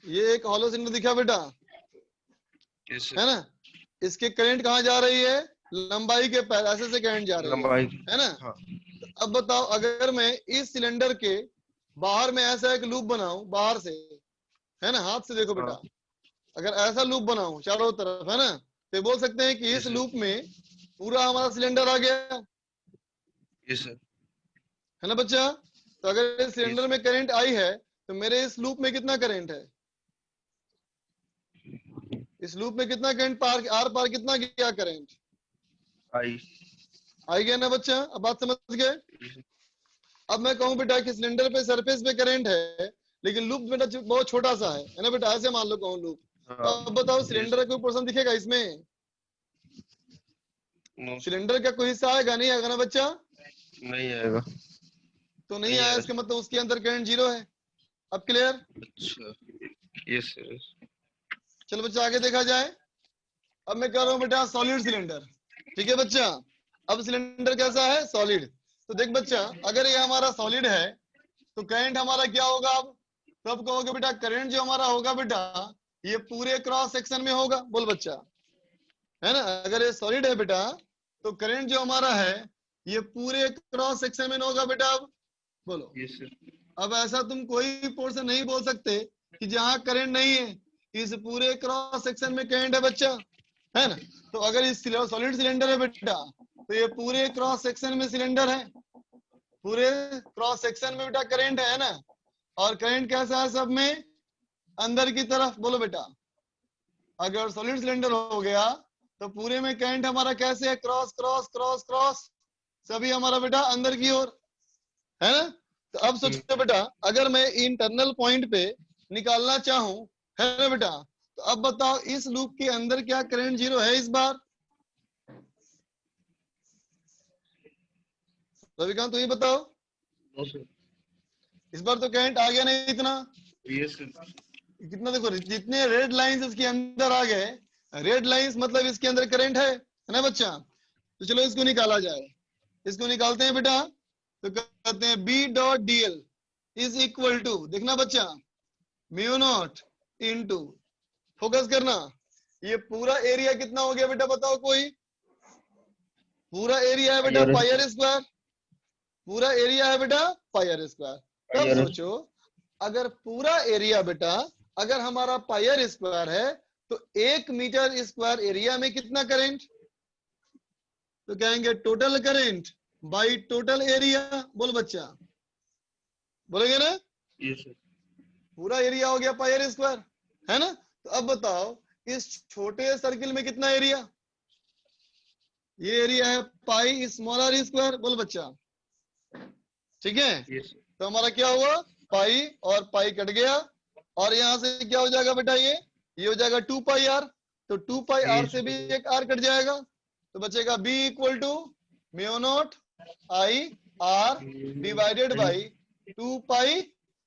[SPEAKER 1] ये एक हॉलो सिलेंडर दिखा बेटा,
[SPEAKER 7] यस
[SPEAKER 1] है
[SPEAKER 7] सर,
[SPEAKER 1] ना। इसके करंट कहाँ जा रही है? लंबाई के पैसे से करंट जा रही
[SPEAKER 7] लंबाई,
[SPEAKER 1] है ना।
[SPEAKER 7] हाँ,
[SPEAKER 1] अब बताओ, अगर मैं इस सिलेंडर के बाहर में ऐसा एक लूप बनाऊं बाहर से, है ना, हाथ से देखो बेटा,
[SPEAKER 7] हाँ,
[SPEAKER 1] अगर ऐसा लूप बनाऊं चारों तरफ, है ना, तो बोल सकते हैं कि इस
[SPEAKER 7] Yes, sir.
[SPEAKER 1] लूप में पूरा हमारा सिलेंडर आ गया,
[SPEAKER 7] यस सर,
[SPEAKER 1] है ना बच्चा। तो अगर इस सिलेंडर
[SPEAKER 7] Yes.
[SPEAKER 1] में करंट आई है तो मेरे इस लूप में कितना करंट है? इस लूप में कितना करंट पार, आर पार कितना गया करंट? आई गया ना बच्चा। अब बात समझ गए? अब मैं कहूं बेटा कि सिलेंडर पे सरफेस पे करंट है, लेकिन लूप बेटा बहुत छोटा सा है ना बेटा, ऐसे मान लो कहूं लूप। तो अब बताओ सिलेंडर का कोई पोर्शन दिखेगा इसमें?
[SPEAKER 7] नो
[SPEAKER 1] सिलेंडर का कोई हिस्सा आएगा? नहीं आएगा ना बच्चा।
[SPEAKER 7] नहीं आएगा।
[SPEAKER 1] तो नहीं
[SPEAKER 7] नहीं
[SPEAKER 1] आया,
[SPEAKER 7] आएगा।
[SPEAKER 1] इसका मतलब उसके अंदर करंट जीरो है। अब क्लियर?
[SPEAKER 7] अच्छा, यस सर,
[SPEAKER 1] चलो बच्चा आगे देखा जाए। अब मैं कह रहा हूँ बेटा सॉलिड सिलेंडर, ठीक है बच्चा। अब सिलेंडर कैसा है? सॉलिड। तो देख बच्चा, अगर ये हमारा सॉलिड है तो करंट हमारा क्या होगा? अब तो अब कहोगे बेटा करंट जो हमारा होगा बेटा, ये पूरे क्रॉस सेक्शन में होगा। बोल बच्चा, है ना। अगर ये सॉलिड है बेटा तो करंट जो हमारा है ये पूरे क्रॉस सेक्शन में होगा बेटा। अब बोलो,
[SPEAKER 7] यस सर,
[SPEAKER 1] अब ऐसा तुम कोई पोर्शन नहीं बोल सकते कि जहां करंट नहीं है। इस पूरे क्रॉस सेक्शन में करंट है बच्चा, है ना। तो अगर इस सॉलिड सिलेंडर है बेटा तो ये पूरे क्रॉस सेक्शन में सिलेंडर है, पूरे क्रॉस सेक्शन में बेटा करंट है ना। और करंट कैसा है? सब में अंदर की तरफ। बोलो बेटा, अगर सॉलिड सिलेंडर हो गया तो पूरे में करंट हमारा कैसे है? क्रॉस क्रॉस क्रॉस क्रॉस, सभी हमारा बेटा अंदर की ओर, है ना। तो अब सोचो बेटा, अगर मैं इंटरनल पॉइंट पे निकालना चाहूं, है ना बेटा, तो अब बताओ इस लूप के अंदर क्या करंट जीरो है इस बार? रविकांत तू ही बताओ,
[SPEAKER 7] नो सर,
[SPEAKER 1] इस बार तो करंट आ गया नहीं इतना।
[SPEAKER 7] यस सर,
[SPEAKER 1] कितना देखो, जितने रेड लाइंस इसके अंदर आ गए, रेड लाइंस मतलब इसके अंदर करंट है ना बच्चा। तो चलो इसको निकाला जाए, इसको निकालते हैं बेटा। तो कहते हैं B dot D L is equal to, देखना बच्चा, म्यू नॉट इनटू, फोकस करना, ये पूरा एरिया कितना हो गया बेटा? बताओ कोई। पूरा एरिया है बेटा पाई आर स्क्वायर, पूरा एरिया है बेटा पाई आर स्क्वायर। तब सोचो, अगर पूरा एरिया बेटा अगर हमारा पाई आर स्क्वायर है तो 1 मीटर स्क्वायर एरिया में कितना करंट? तो कहेंगे total current by total area. बोल बच्चा, बोलेंगे ना।
[SPEAKER 7] यस सर,
[SPEAKER 1] पूरा एरिया हो गया पाई आर स्क्वायर, है ना। तो अब बताओ इस छोटे सर्किल में कितना एरिया? ये एरिया है पाई स्मॉल आर स्क्वायर। बोल बच्चा, ठीक है।
[SPEAKER 7] यस सर,
[SPEAKER 1] तो हमारा क्या हुआ? पाई और पाई कट गया, और यहां से क्या हो जाएगा बेटा? ये हो जाएगा 2 पाई आर। तो 2 पाई आर से भी एक आर कट जाएगा, तो बचेगा B equal to mu naught I R divided by 2 pi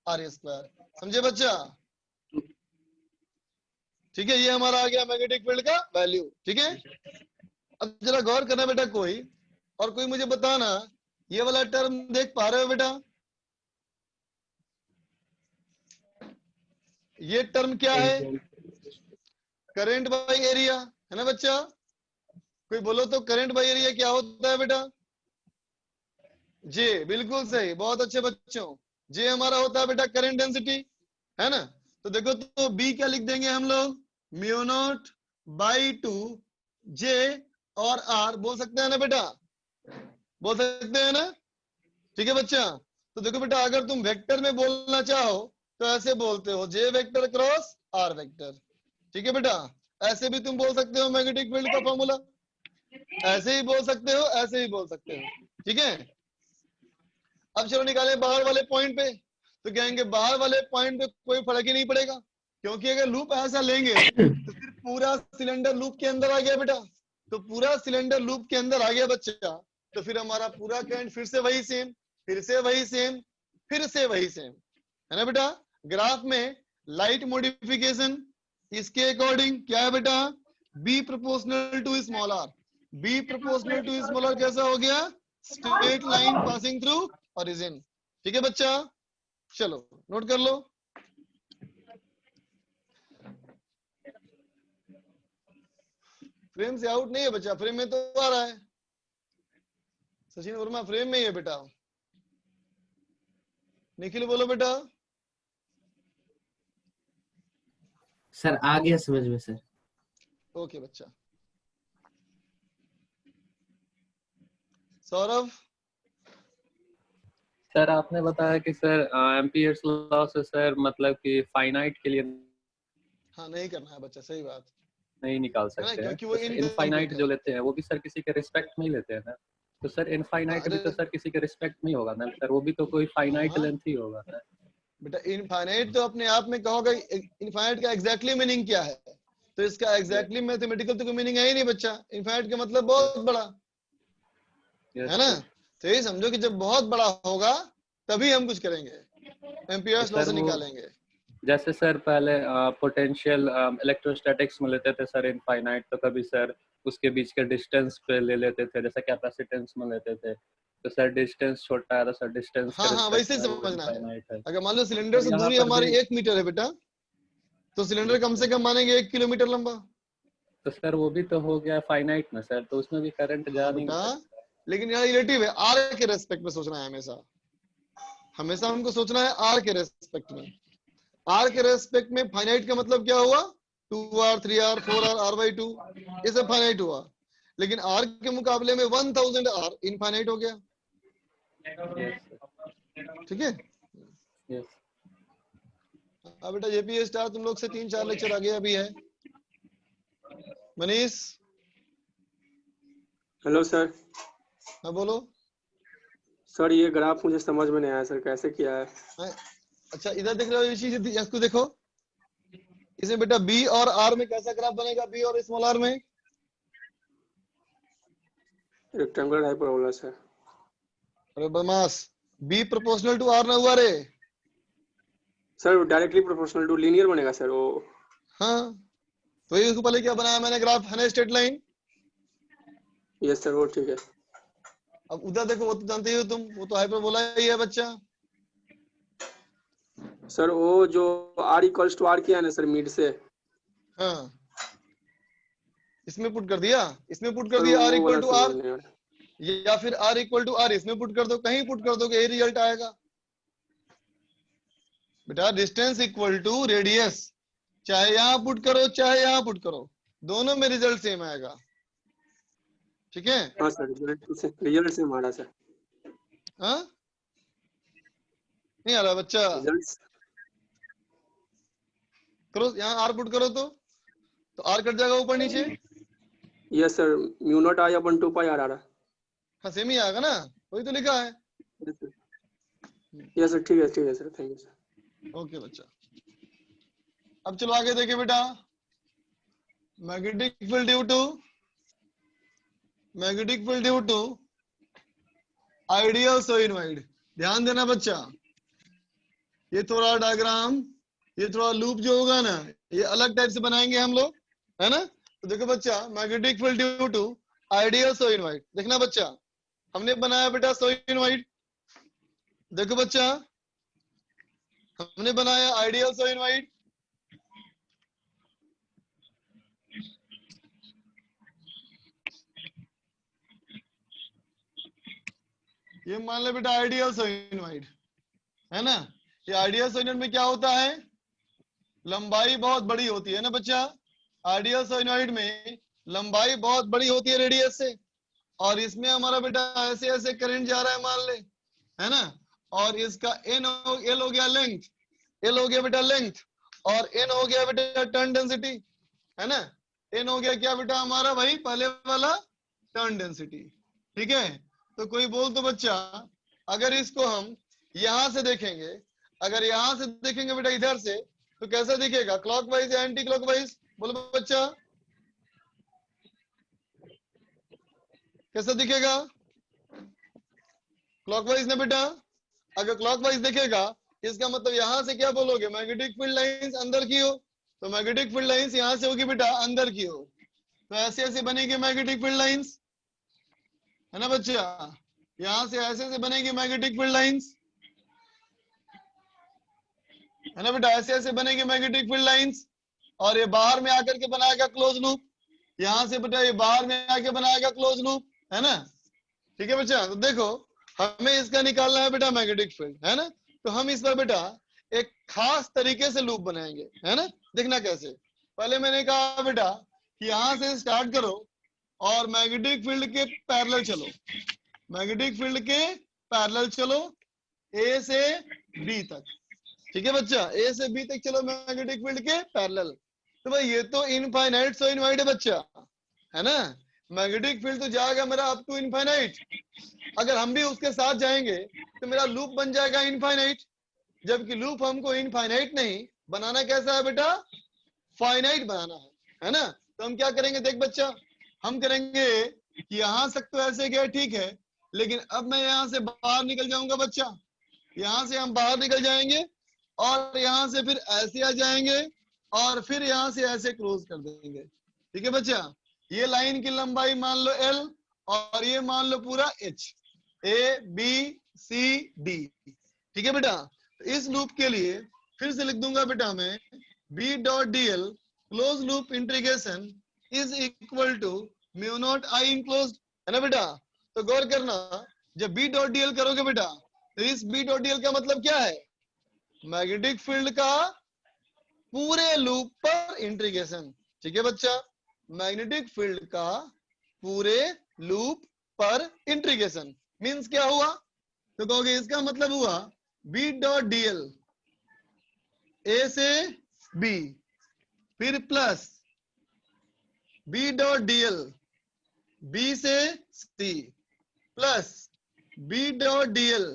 [SPEAKER 1] R square. समझे बच्चा? ठीक है, ये हमारा आ गया मैग्नेटिक फील्ड का वैल्यू, ठीक है। अब जरा गौर करना बेटा, कोई मुझे बताना, ये वाला टर्म देख पा रहे हो बेटा? ये टर्म क्या है? करंट बाई एरिया, है ना बच्चा। कोई बोलो तो करंट बाई एरिया क्या होता है बेटा? जे, बिल्कुल सही, बहुत अच्छे बच्चों। जे हमारा होता है बेटा करंट डेंसिटी, है ना। तो देखो, तो बी क्या लिख देंगे हम लोग? म्यू नॉट बाई 2 जे और आर, बोल सकते हैं ना बेटा? बोल सकते हैं ना? ठीक है बच्चा। तो देखो बेटा, अगर तुम वेक्टर में बोलना चाहो तो ऐसे बोलते हो जे वेक्टर क्रॉस आर वेक्टर। ठीक है बेटा, ऐसे भी तुम बोल सकते हो मैग्नेटिक फील्ड का फॉर्मूला, ऐसे ही बोल सकते हो, ऐसे ही बोल सकते हो। ठीक है, अब चलो निकाले बाहर वाले पॉइंट पे। तो कहेंगे बाहर वाले पॉइंट पे कोई फर्क ही नहीं पड़ेगा, क्योंकि अगर लूप ऐसा लेंगे तो फिर पूरा सिलेंडर लूप के अंदर आ गया बेटा। तो पूरा सिलेंडर लूप के अंदर आ गया बच्चा, तो फिर हमारा पूरा करंट फिर से वही सेम, फिर से वही सेम, फिर से वही सेम, है ना बेटा। ग्राफ में लाइट मॉडिफिकेशन इसके अकॉर्डिंग क्या है बेटा, B proportional to small R. B proportional to small R कैसा हो गया, straight line passing through origin. ठीक है बच्चा, चलो नोट कर लो। फ्रेम से आउट नहीं है बच्चा, फ्रेम में तो आ रहा है। सचिन वर्मा फ्रेम में ही है बेटा। निखिल बोलो बेटा।
[SPEAKER 3] सर आ गया समझ में सर।
[SPEAKER 1] ओके बच्चा। सौरभ।
[SPEAKER 8] सर आपने बताया कि सर एम्पियर्स लॉ से सर मतलब कि फाइनाइट के लिए
[SPEAKER 1] हाँ नहीं करना है बच्चा, सही बात
[SPEAKER 8] नहीं निकाल
[SPEAKER 1] है ना,
[SPEAKER 8] सकते हैं,
[SPEAKER 1] क्योंकि वो
[SPEAKER 8] इनफाइनाइट
[SPEAKER 1] इनकम्प्लीट
[SPEAKER 8] जो
[SPEAKER 1] है।
[SPEAKER 8] लेते हैं वो भी सर किसी के रिस्पेक्ट में ही लेते हैं ना। तो सर इनफाइनाइट भी तो सर किसी के रिस्पेक्ट में ही होगा ना सर, वो भी तो कोई फाइनाइट
[SPEAKER 1] हाँ।
[SPEAKER 8] लेंथ ही होगा ना।
[SPEAKER 1] बेटा इनफाइनाइट तो अपने आप में कहोगे, इनफाइनाइट का एग्जैक्टली मीनिंग क्या है, तो इसका एग्जैक्टली मैथमेटिकल तो कोई मीनिंग है ही नहीं बच्चा। इनफाइनाइट का मतलब बहुत बड़ा, है ना। तो यही समझो कि जब बहुत बड़ा होगा तभी हम कुछ करेंगे, एम्पियर्स लॉ से निकालेंगे।
[SPEAKER 8] जैसे सर पहले पोटेंशियल इलेक्ट्रोस्टैटिक्स में लेते थे सर इनफाइनाइट, तो कभी सर उसके बीच के डिस्टेंस पे ले लेते थे, जैसे कैपेसिटेंस में लेते थे। तो सर डिस्टेंस छोटा है तो सर डिस्टेंस
[SPEAKER 1] हाँ हाँ वैसे ही समझना है।
[SPEAKER 8] है।
[SPEAKER 1] अगर मान लो सिलेंडर से
[SPEAKER 8] यहाँ
[SPEAKER 1] दूरी
[SPEAKER 8] पर
[SPEAKER 1] हमारी
[SPEAKER 8] भी
[SPEAKER 1] 1 मीटर है बेटा, तो सिलेंडर कम से कम मानेंगे 1 किलोमीटर लंबा।
[SPEAKER 8] तो सर वो भी तो हो गया फाइनाइट में सर, तो उसमें भी करंट जा
[SPEAKER 1] हाँ
[SPEAKER 8] नहीं
[SPEAKER 1] बेटा,
[SPEAKER 8] सकता।
[SPEAKER 1] लेकिन यहाँ रिलेटिव है, आर के रेस्पेक्ट में सोचना है हमेशा। हमेशा हमको सोचना है आर के रेस्पेक्ट में। आर के रेस्पेक्ट में फाइनाइट का मतलब क्या हुआ, 2r 3r 4r r/2, ये सब फाइनाइट हुआ। लेकिन आर के मुकाबले में 1000 आर इनफाइनाइट हो गया। ठीक है। अब बेटा जेपीए स्टार तुम लोग से 3-4 लेक्चर आगे अभी है। मनीष।
[SPEAKER 2] Hello sir.
[SPEAKER 1] हाँ बोलो।
[SPEAKER 2] सर ये ग्राफ मुझे समझ में नहीं आया सर, कैसे किया है।
[SPEAKER 1] अच्छा इधर देख रहे हो, ये चीज इसको देखो, इसमें बेटा बी और आर में कैसा ग्राफ बनेगा, बी और स्मॉल आर में
[SPEAKER 2] रेक्टेंगुलर हाइपरबोला सर।
[SPEAKER 1] अरे बदमाश, बी प्रोपोर्शनल टू आर ना हुआ रे।
[SPEAKER 2] Sir directly proportional to linear बनेगा सर वो।
[SPEAKER 1] हाँ तो ये उसको पहले क्या बनाया मैंने ग्राफ, है ना, स्ट्रेट लाइन।
[SPEAKER 2] यस सर वो ठीक है।
[SPEAKER 1] अब उधर देखो, वो तो जानते ही हो तुम, वो तो हाइपरबोला ही है बच्चा।
[SPEAKER 2] सर वो जो r इक्वल्स टू r किया है ना सर मिड से।
[SPEAKER 1] हाँ इसमें पुट कर दिया, इसमें पुट कर
[SPEAKER 2] सर
[SPEAKER 1] दिया r
[SPEAKER 2] वो
[SPEAKER 1] इक्वल
[SPEAKER 2] वाला
[SPEAKER 1] टू
[SPEAKER 2] समझ
[SPEAKER 1] r,
[SPEAKER 2] नहीं आ रहा।
[SPEAKER 1] या फिर r इक्वल टू r इसमें पुट कर दो, कहीं पुट कर दोगे यही रिजल्ट आएगा बेटा। डिस्टेंस इक्वल टू रेडियस, चाहे यहां पुट करो चाहे यहां पुट करो, दोनों में रिजल्ट सेम आएगा। ठीक है।
[SPEAKER 2] हाँ सर रिजल्ट से हमारा सर।
[SPEAKER 1] हाँ नहीं आ रहा बच्चा,
[SPEAKER 2] रिजल्ट
[SPEAKER 1] करो यहाँ आर पुट करो तो आर कट जाएगा ऊपर नीचे।
[SPEAKER 2] Yes sir mu naught I अपन 2 पाई आर आ रहा।
[SPEAKER 1] हाँ सेम ही आएगा ना, वही तो लिखा है।
[SPEAKER 2] यस सर ठीक है sir, thank you sir.
[SPEAKER 1] Okay बच्चा। अब चलो आगे देखें बेटा, magnetic field due to ideal solenoid. ध्यान देना बच्चा, ये थोड़ा डायग्राम, ये थोड़ा लूप जो होगा ना, ये अलग टाइप से बनाएंगे हम लोग, है ना। तो देखो बच्चा, magnetic field due to ideal solenoid, देखना बच्चा, हमने बनाया बेटा सोलेनोइड। देखो बच्चा, हमने बनाया आइडियल सोलेनोइड। ये मान लो बेटा आइडियल सोलेनोइड, है ना। ये आइडियल सोलेनोइड में क्या होता है, लंबाई बहुत बड़ी होती है ना बच्चा। आइडियल सोलेनोइड में लंबाई बहुत बड़ी होती है रेडियस से, और इसमें हमारा बेटा ऐसे ऐसे करंट जा रहा है मान ले, है ना, और इसका एल हो गया लेंथ, एल हो गया बेटा लेंथ, और एन हो गया बेटा टर्न डेंसिटी, है ना। एन हो गया क्या बेटा हमारा भाई पहले वाला टर्न डेंसिटी, ठीक है। तो कोई बोल तो बच्चा अगर इसको हम यहां से देखेंगे, अगर यहां से देखेंगे बेटा इधर से, तो कैसा दिखेगा, क्लॉकवाइज या एंटी क्लॉकवाइज, बोलो बच्चा कैसा दिखेगा, क्लॉकवाइज ना बेटा। अगर क्लॉकवाइज दिखेगा इसका मतलब यहां से क्या बोलोगे, मैग्नेटिक फील्ड लाइंस अंदर की हो, तो मैग्नेटिक फील्ड लाइंस यहां से होगी बेटा अंदर की हो, तो ऐसे ऐसे बनेगी मैग्नेटिक फील्ड लाइंस, है ना बच्चा, यहां से ऐसे ऐसे बनेगी मैग्नेटिक फील्ड लाइंस, है ना बेटा, ऐसे ऐसे बनेगी मैग्नेटिक फील्ड लाइंस, और ये बाहर में आकर के बनाएगा क्लोज लूप, यहां से बेटा ये बाहर में आके बनाएगा क्लोज लूप, है ना, ठीक है बच्चा। तो देखो हमें इसका निकालना है बेटा मैग्नेटिक फील्ड, है ना, तो हम इस पर बेटा एक खास तरीके से लूप बनाएंगे, है ना। देखना कैसे, पहले मैंने कहा बेटा कि यहां से स्टार्ट करो और मैग्नेटिक फील्ड के पैरेलल चलो, मैग्नेटिक फील्ड के पैरेलल चलो ए से बी तक, ठीक है बच्चा, ए से बी तक चलो मैग्नेटिक फील्ड के पैरेलल। तो भाई ये तो इनफाइनाइट सो इनवाइट है बच्चा, है ना, मैग्नेटिक फील्ड तो जाएगा मेरा अप टू इनफाइनाइट, अगर हम भी उसके साथ जाएंगे तो मेरा लूप बन जाएगा इनफाइनाइट, जबकि लूप हमको इनफाइनाइट नहीं बनाना, कैसा है बेटा फाइनाइट बनाना है ना। तो हम क्या करेंगे, देख बच्चा हम करेंगे कि यहां तक तो ऐसे गया ठीक है, लेकिन अब मैं यहां से बाहर निकल जाऊंगा बच्चा, यहां से हम बाहर निकल जाएंगे और यहां से फिर ऐसे आ जाएंगे और फिर यहां से ऐसे क्लोज कर देंगे, ठीक है बच्चा। ये लाइन की लंबाई मान लो L और ये मान लो पूरा H, A B C D, ठीक है बेटा। तो इस लूप के लिए फिर से लिख दूंगा बेटा मैं B dot DL close loop integration is equal to mu naught I enclosed, है ना बेटा। तो गौर करना जब B डॉट DL करोगे बेटा तो इस B डॉट DL का मतलब क्या है, मैग्नेटिक फील्ड का पूरे लूप पर इंटीग्रेशन, ठीक है बच्चा, मैग्नेटिक फील्ड का पूरे लूप पर इंटीग्रेशन मींस क्या हुआ, तो कहोगे इसका मतलब हुआ B डॉट DL A से B फिर plus B dot DL B से C plus B dot DL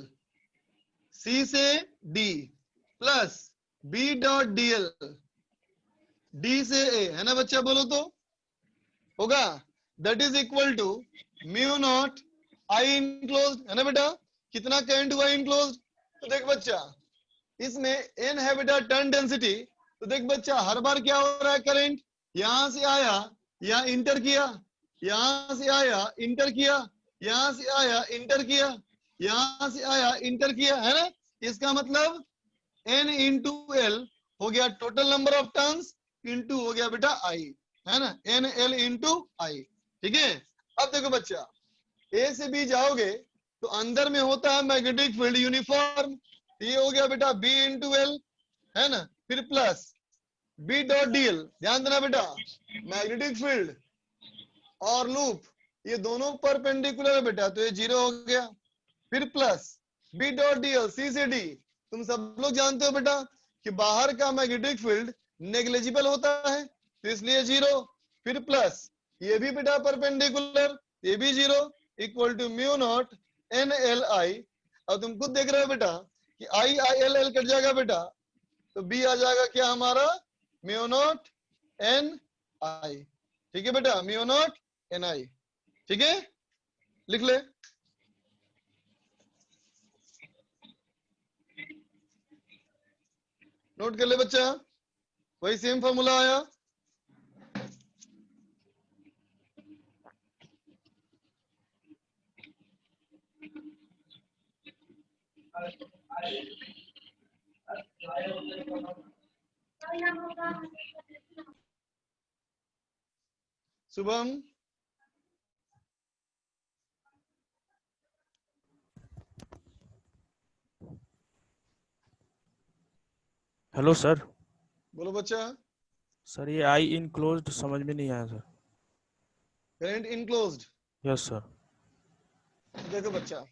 [SPEAKER 1] C से D plus B dot DL D से A, है ना बच्चा, बोलो तो होगा, that is equal to mu naught I enclosed, है ना बेटा। कितना करंट हुआ इनक्लोज्ड, तो देख बच्चा इसमें N है बेटा टर्न डेंसिटी, तो देख बच्चा हर बार क्या हो रहा है, करंट यहां से आया यहाँ इंटर किया, यहां से आया इंटर किया, यहां से आया इंटर किया, यहां से आया इंटर किया, है ना। इसका मतलब N इंटू L हो गया total number of turns into हो गया बेटा I, है ना, NL इंटू I, ठीक है। अब देखो बच्चा A से B जाओगे तो अंदर में होता है मैग्नेटिक फील्ड यूनिफॉर्म, ये हो गया बेटा B इंटू L, है ना, फिर प्लस B डॉट DL, ध्यान देना बेटा मैग्नेटिक फील्ड और लूप ये दोनों परपेंडिकुलर है बेटा, तो ये 0 हो गया, फिर plus B dot DL C से D, तुम सब लोग जानते हो बेटा कि बाहर का मैग्नेटिक फील्ड नेग्लिजिबल होता है तो इसलिए 0, फिर प्लस ये भी बेटा परपेंडिकुलर, ये भी 0 equal to mu naught NLI। अब तुम खुद देख रहे हो बेटा कि I कट जाएगा बेटा, तो B आ जाएगा क्या हमारा म्यू नॉट NI, ठीक है बेटा, म्यू नॉट NI, ठीक है, लिख ले। नोट कर ले बच्चा, वही सेम फॉर्मूला आया, शुभम
[SPEAKER 9] हेलो सर।
[SPEAKER 1] बोलो बच्चा।
[SPEAKER 9] सर ये आई इनक्लोज्ड समझ में नहीं आया sir.
[SPEAKER 1] Current enclosed,
[SPEAKER 9] yes sir.
[SPEAKER 1] देखो बच्चा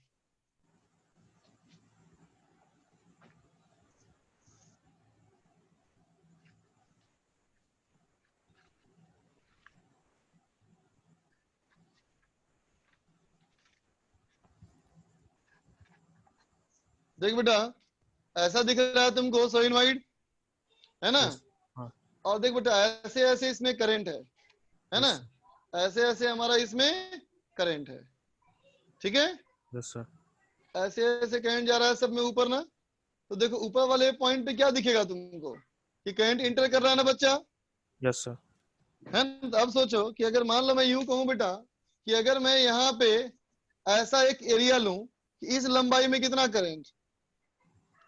[SPEAKER 1] देख बेटा, ऐसा दिख रहा है तुमको सोइनवाइड, है ना?
[SPEAKER 9] हाँ।
[SPEAKER 1] और देख बेटा, ऐसे ऐसे इसमें करंट है ना? ऐसे ऐसे हमारा इसमें करंट है, ठीक है?
[SPEAKER 9] Yes sir.
[SPEAKER 1] ऐसे ऐसे करंट जा रहा है सब में ऊपर ना। तो देखो ऊपर वाले पॉइंट पे क्या दिखेगा तुमको कि करंट इंटर कर रहा है ना बच्चा,
[SPEAKER 9] यस सर।
[SPEAKER 1] है ना? तो अब सोचो कि अगर मान लो मैं यूं कहूं बेटा कि अगर मैं यहाँ पे ऐसा एक एरिया लूं कि इस लंबाई में कितना करंट,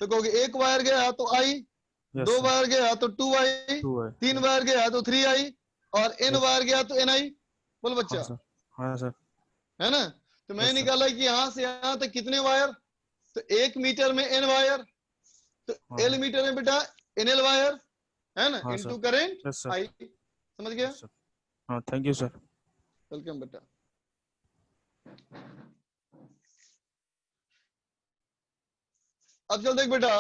[SPEAKER 1] तो कहोगे एक वायर गया तो आई,
[SPEAKER 9] यस
[SPEAKER 1] दो
[SPEAKER 9] सर।
[SPEAKER 1] वायर गया तो 2i,
[SPEAKER 9] 2 है।
[SPEAKER 1] तीन वायर गया तो 3i, और n
[SPEAKER 9] Yes.
[SPEAKER 1] वायर गया तो ni। बोल
[SPEAKER 9] हाँ
[SPEAKER 1] बच्चा,
[SPEAKER 9] सर। हाँ सर।
[SPEAKER 1] है ना? तो मैं
[SPEAKER 9] Yes, sir.
[SPEAKER 1] निकाला कि यहाँ से यहाँ तक कितने वायर, तो 1 मीटर में n वायर, तो
[SPEAKER 9] हाँ
[SPEAKER 1] l मीटर में बेटा nl वायर, है ना,
[SPEAKER 9] हाँ
[SPEAKER 1] into
[SPEAKER 9] sir.
[SPEAKER 1] Current
[SPEAKER 9] yes sir.
[SPEAKER 1] i। समझ गया?
[SPEAKER 9] Yes sir. हाँ थैंक यू सर।
[SPEAKER 1] वेलकम बेटा। अब चल देख बेटा,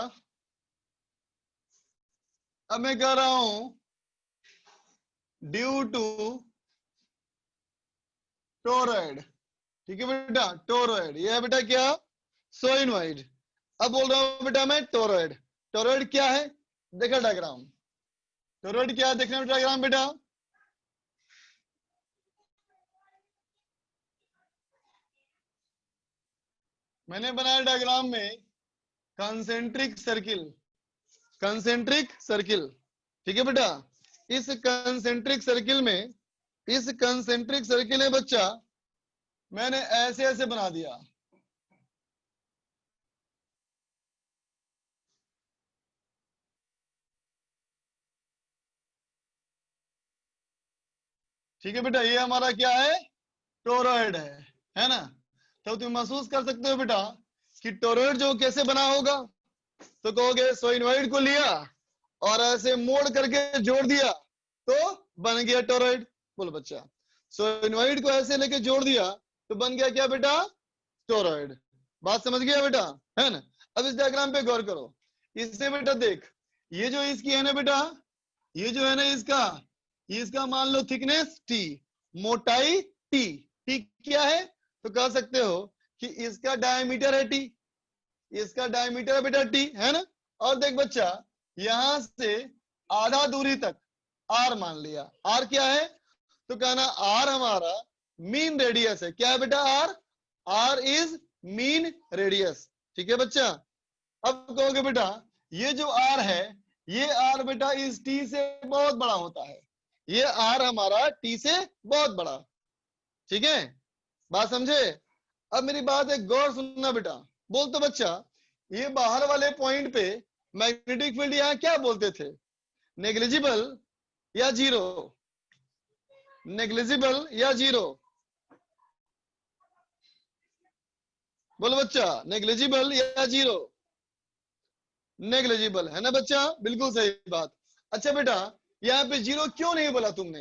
[SPEAKER 1] अब मैं कह रहा हूं ड्यू टू टोरॉइड, ठीक है बेटा? टोरॉइड ये है बेटा क्या? सोइनवाइड। अब बोल रहा हूं बेटा मैं टोरॉइड। टोरॉइड क्या है? देखा डायग्राम, टोरॉइड क्या है देखने में डायग्राम बेटा? मैंने बनाया डायग्राम में कंसेंट्रिक सर्किल, कंसेंट्रिक सर्किल, ठीक है बेटा? इस कंसेंट्रिक सर्किल में, इस कंसेंट्रिक सर्किल में बच्चा मैंने ऐसे ऐसे बना दिया, ठीक है बेटा? ये हमारा क्या है? टोरॉइड है ना? तो तुम महसूस कर सकते हो बेटा कि टोरॉइड जो कैसे बना होगा। तो कहोगे सोइनवाइड को लिया और ऐसे मोड़ करके जोड़ दिया तो बन गया टोरॉइड। बोलो बच्चा, सोइनवाइड को ऐसे लेके जोड़ दिया तो बन गया क्या बेटा? टोरॉइड। बात समझ गया बेटा, है ना? अब इस डायग्राम पे गौर करो, इससे बेटा देख, ये जो इसकी है ना बेटा, ये जो है ना इसका मान लो थिकनेस t, मोटाई t, t क्या है? तो कह सकते हो कि इसका डायमीटर है t, इसका डायमीटर है बेटा t, है ना? और देख बच्चा, यहां से आधा दूरी तक r मान लिया। r क्या है? तो कहना r हमारा मीन रेडियस है। क्या है बेटा? r इज मीन रेडियस, ठीक है बच्चा? अब कहोगे बेटा ये जो r है, ये r बेटा इस t से बहुत बड़ा होता है, ये r हमारा t से बहुत बड़ा, ठीक है? बात समझे? अब मेरी बात एक गौर सुनना बेटा। बोल तो बच्चा, ये बाहर वाले पॉइंट पे मैग्नेटिक फील्ड यहाँ क्या बोलते थे? नेग्लिजिबल या जीरो? नेग्लिजिबल या जीरो? बोलो बच्चा, नेग्लिजिबल या जीरो? नेग्लिजिबल, है ना बच्चा? बिल्कुल सही बात। अच्छा बेटा, यहाँ पे जीरो क्यों नहीं बोला तुमने?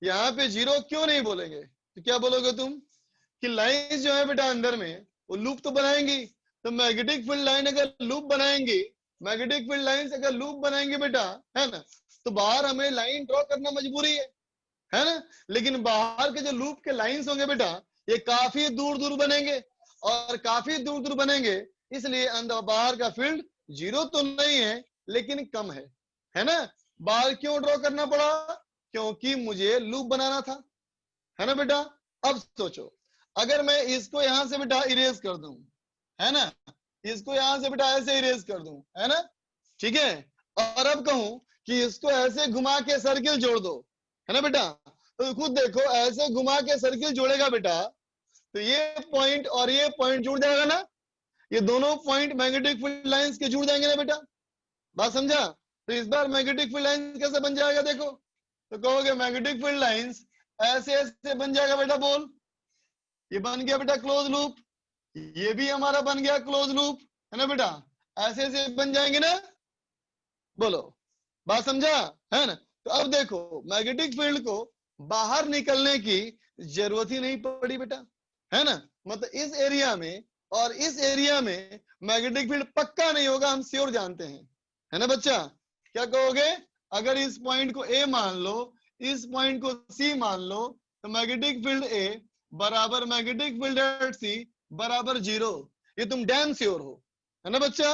[SPEAKER 1] यहाँ पे जीरो क्यों नहीं बोलेंगे? तो क्या बोलोगे तुम कि लाइन जो है बेटा अंदर में वो लूप तो बनाएंगी। तो मैग्नेटिक फील्ड लाइन अगर लूप बनाएंगी, मैग्नेटिक फील्ड लाइन अगर लूप बनाएंगे बेटा, है ना, तो बाहर हमें लाइन ड्रॉ करना मजबूरी है ना? लेकिन बाहर के जो लूप के लाइंस होंगे बेटा, ये काफी दूर दूर बनेंगे, और काफी दूर दूर बनेंगे, इसलिए अंदर बाहर का फील्ड जीरो तो नहीं है लेकिन कम है ना? बाहर क्यों ड्रॉ करना पड़ा? क्योंकि मुझे लूप बनाना था, है ना बेटा? अब सोचो, अगर मैं इसको यहां से बेटा इरेज कर दूं, है ना, इसको यहां से बेटा ऐसे इरेज कर दूं, है ना, ठीक है, और अब कहूं कि इसको ऐसे घुमा के सर्किल जोड़ दो, है ना बेटा, तो खुद देखो ऐसे घुमा के सर्किल जोड़ेगा बेटा, तो ये पॉइंट और ये पॉइंट जुड़ जाएगा ना, ये दोनों पॉइंट मैग्नेटिक फील्ड लाइंस के जुड़ जाएंगे ना बेटा? बात समझा? तो इस बार मैग्नेटिक फील्ड लाइंस कैसे बन जाएगा देखो, तो कहोगे मैग्नेटिक फील्ड लाइंस ऐसे ऐसे बन जाएगा बेटा। बोल, ये बन गया बेटा क्लोज लूप, ये भी हमारा बन गया क्लोज लूप, है ना बेटा? ऐसे ऐसे बन जाएंगे ना? बोलो, बात समझा, है ना? तो अब देखो मैग्नेटिक फील्ड को बाहर निकलने की जरूरत ही नहीं पड़ी बेटा, है ना? मतलब इस एरिया में और इस एरिया में मैग्नेटिक फील्ड पक्का नहीं होगा, हम श्योर जानते हैं, है ना बच्चा? क्या कहोगे? अगर इस पॉइंट को ए मान लो, इस पॉइंट को सी मान लो, तो मैग्नेटिक फील्ड ए बराबर मैग्नेटिक फील्ड एट सी बराबर जीरो, ये तुम डैम श्योर हो, है ना बच्चा,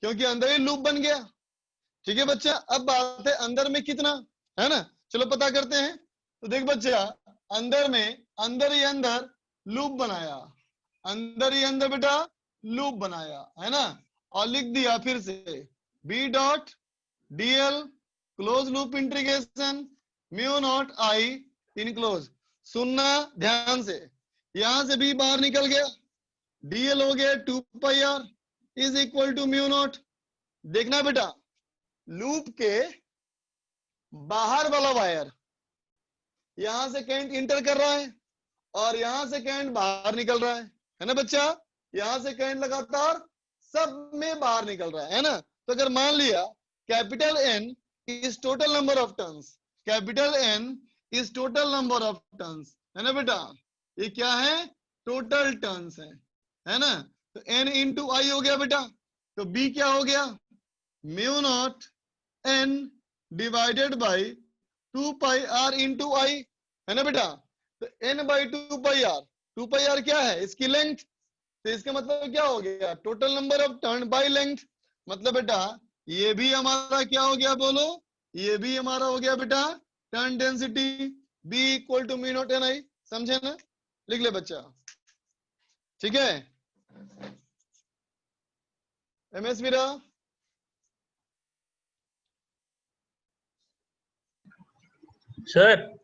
[SPEAKER 1] क्योंकि अंदर ही लूप बन गया। ठीक है बच्चा, अब बात है अंदर में कितना, है ना, चलो पता करते हैं। तो देख बच्चा, अंदर में, अंदर ही अंदर लूप बनाया, अंदर ही अंदर बेटा लूप बनाया, है ना, और लिख दिया फिर से B dot dl close loop integration mu naught I enclose. सुनना ध्यान से, यहां से बी बाहर निकल गया, डीएल हो गया 2 pi r is equal to mu naught. देखना बेटा, लूप के बाहर वाला वायर यहां से करंट इंटर कर रहा है और यहां से करंट बाहर निकल रहा है ना बच्चा, यहां से करंट लगातार सब में बाहर निकल रहा है ना। तो अगर मान लिया capital N is total number of turns, capital N is total number of turns, है ना बेटा, ये क्या है, टोटल टर्न्स है ना। तो N इंटू आई हो गया बेटा, तो B क्या हो गया, mu naught N divided by 2 pi are into I, है ना बेटा। तो N by 2 pi r, 2 pi r क्या है, इसकी लेंथ, तो इसका मतलब क्या हो गया, total number of turn by length. मतलब बेटा ये भी हमारा क्या हो गया बोलो, ये भी हमारा हो गया बेटा turn density, B equal to mu naught N I, समझे ना, लिख ले बच्चा, ठीक है। MS मीरा,
[SPEAKER 10] सर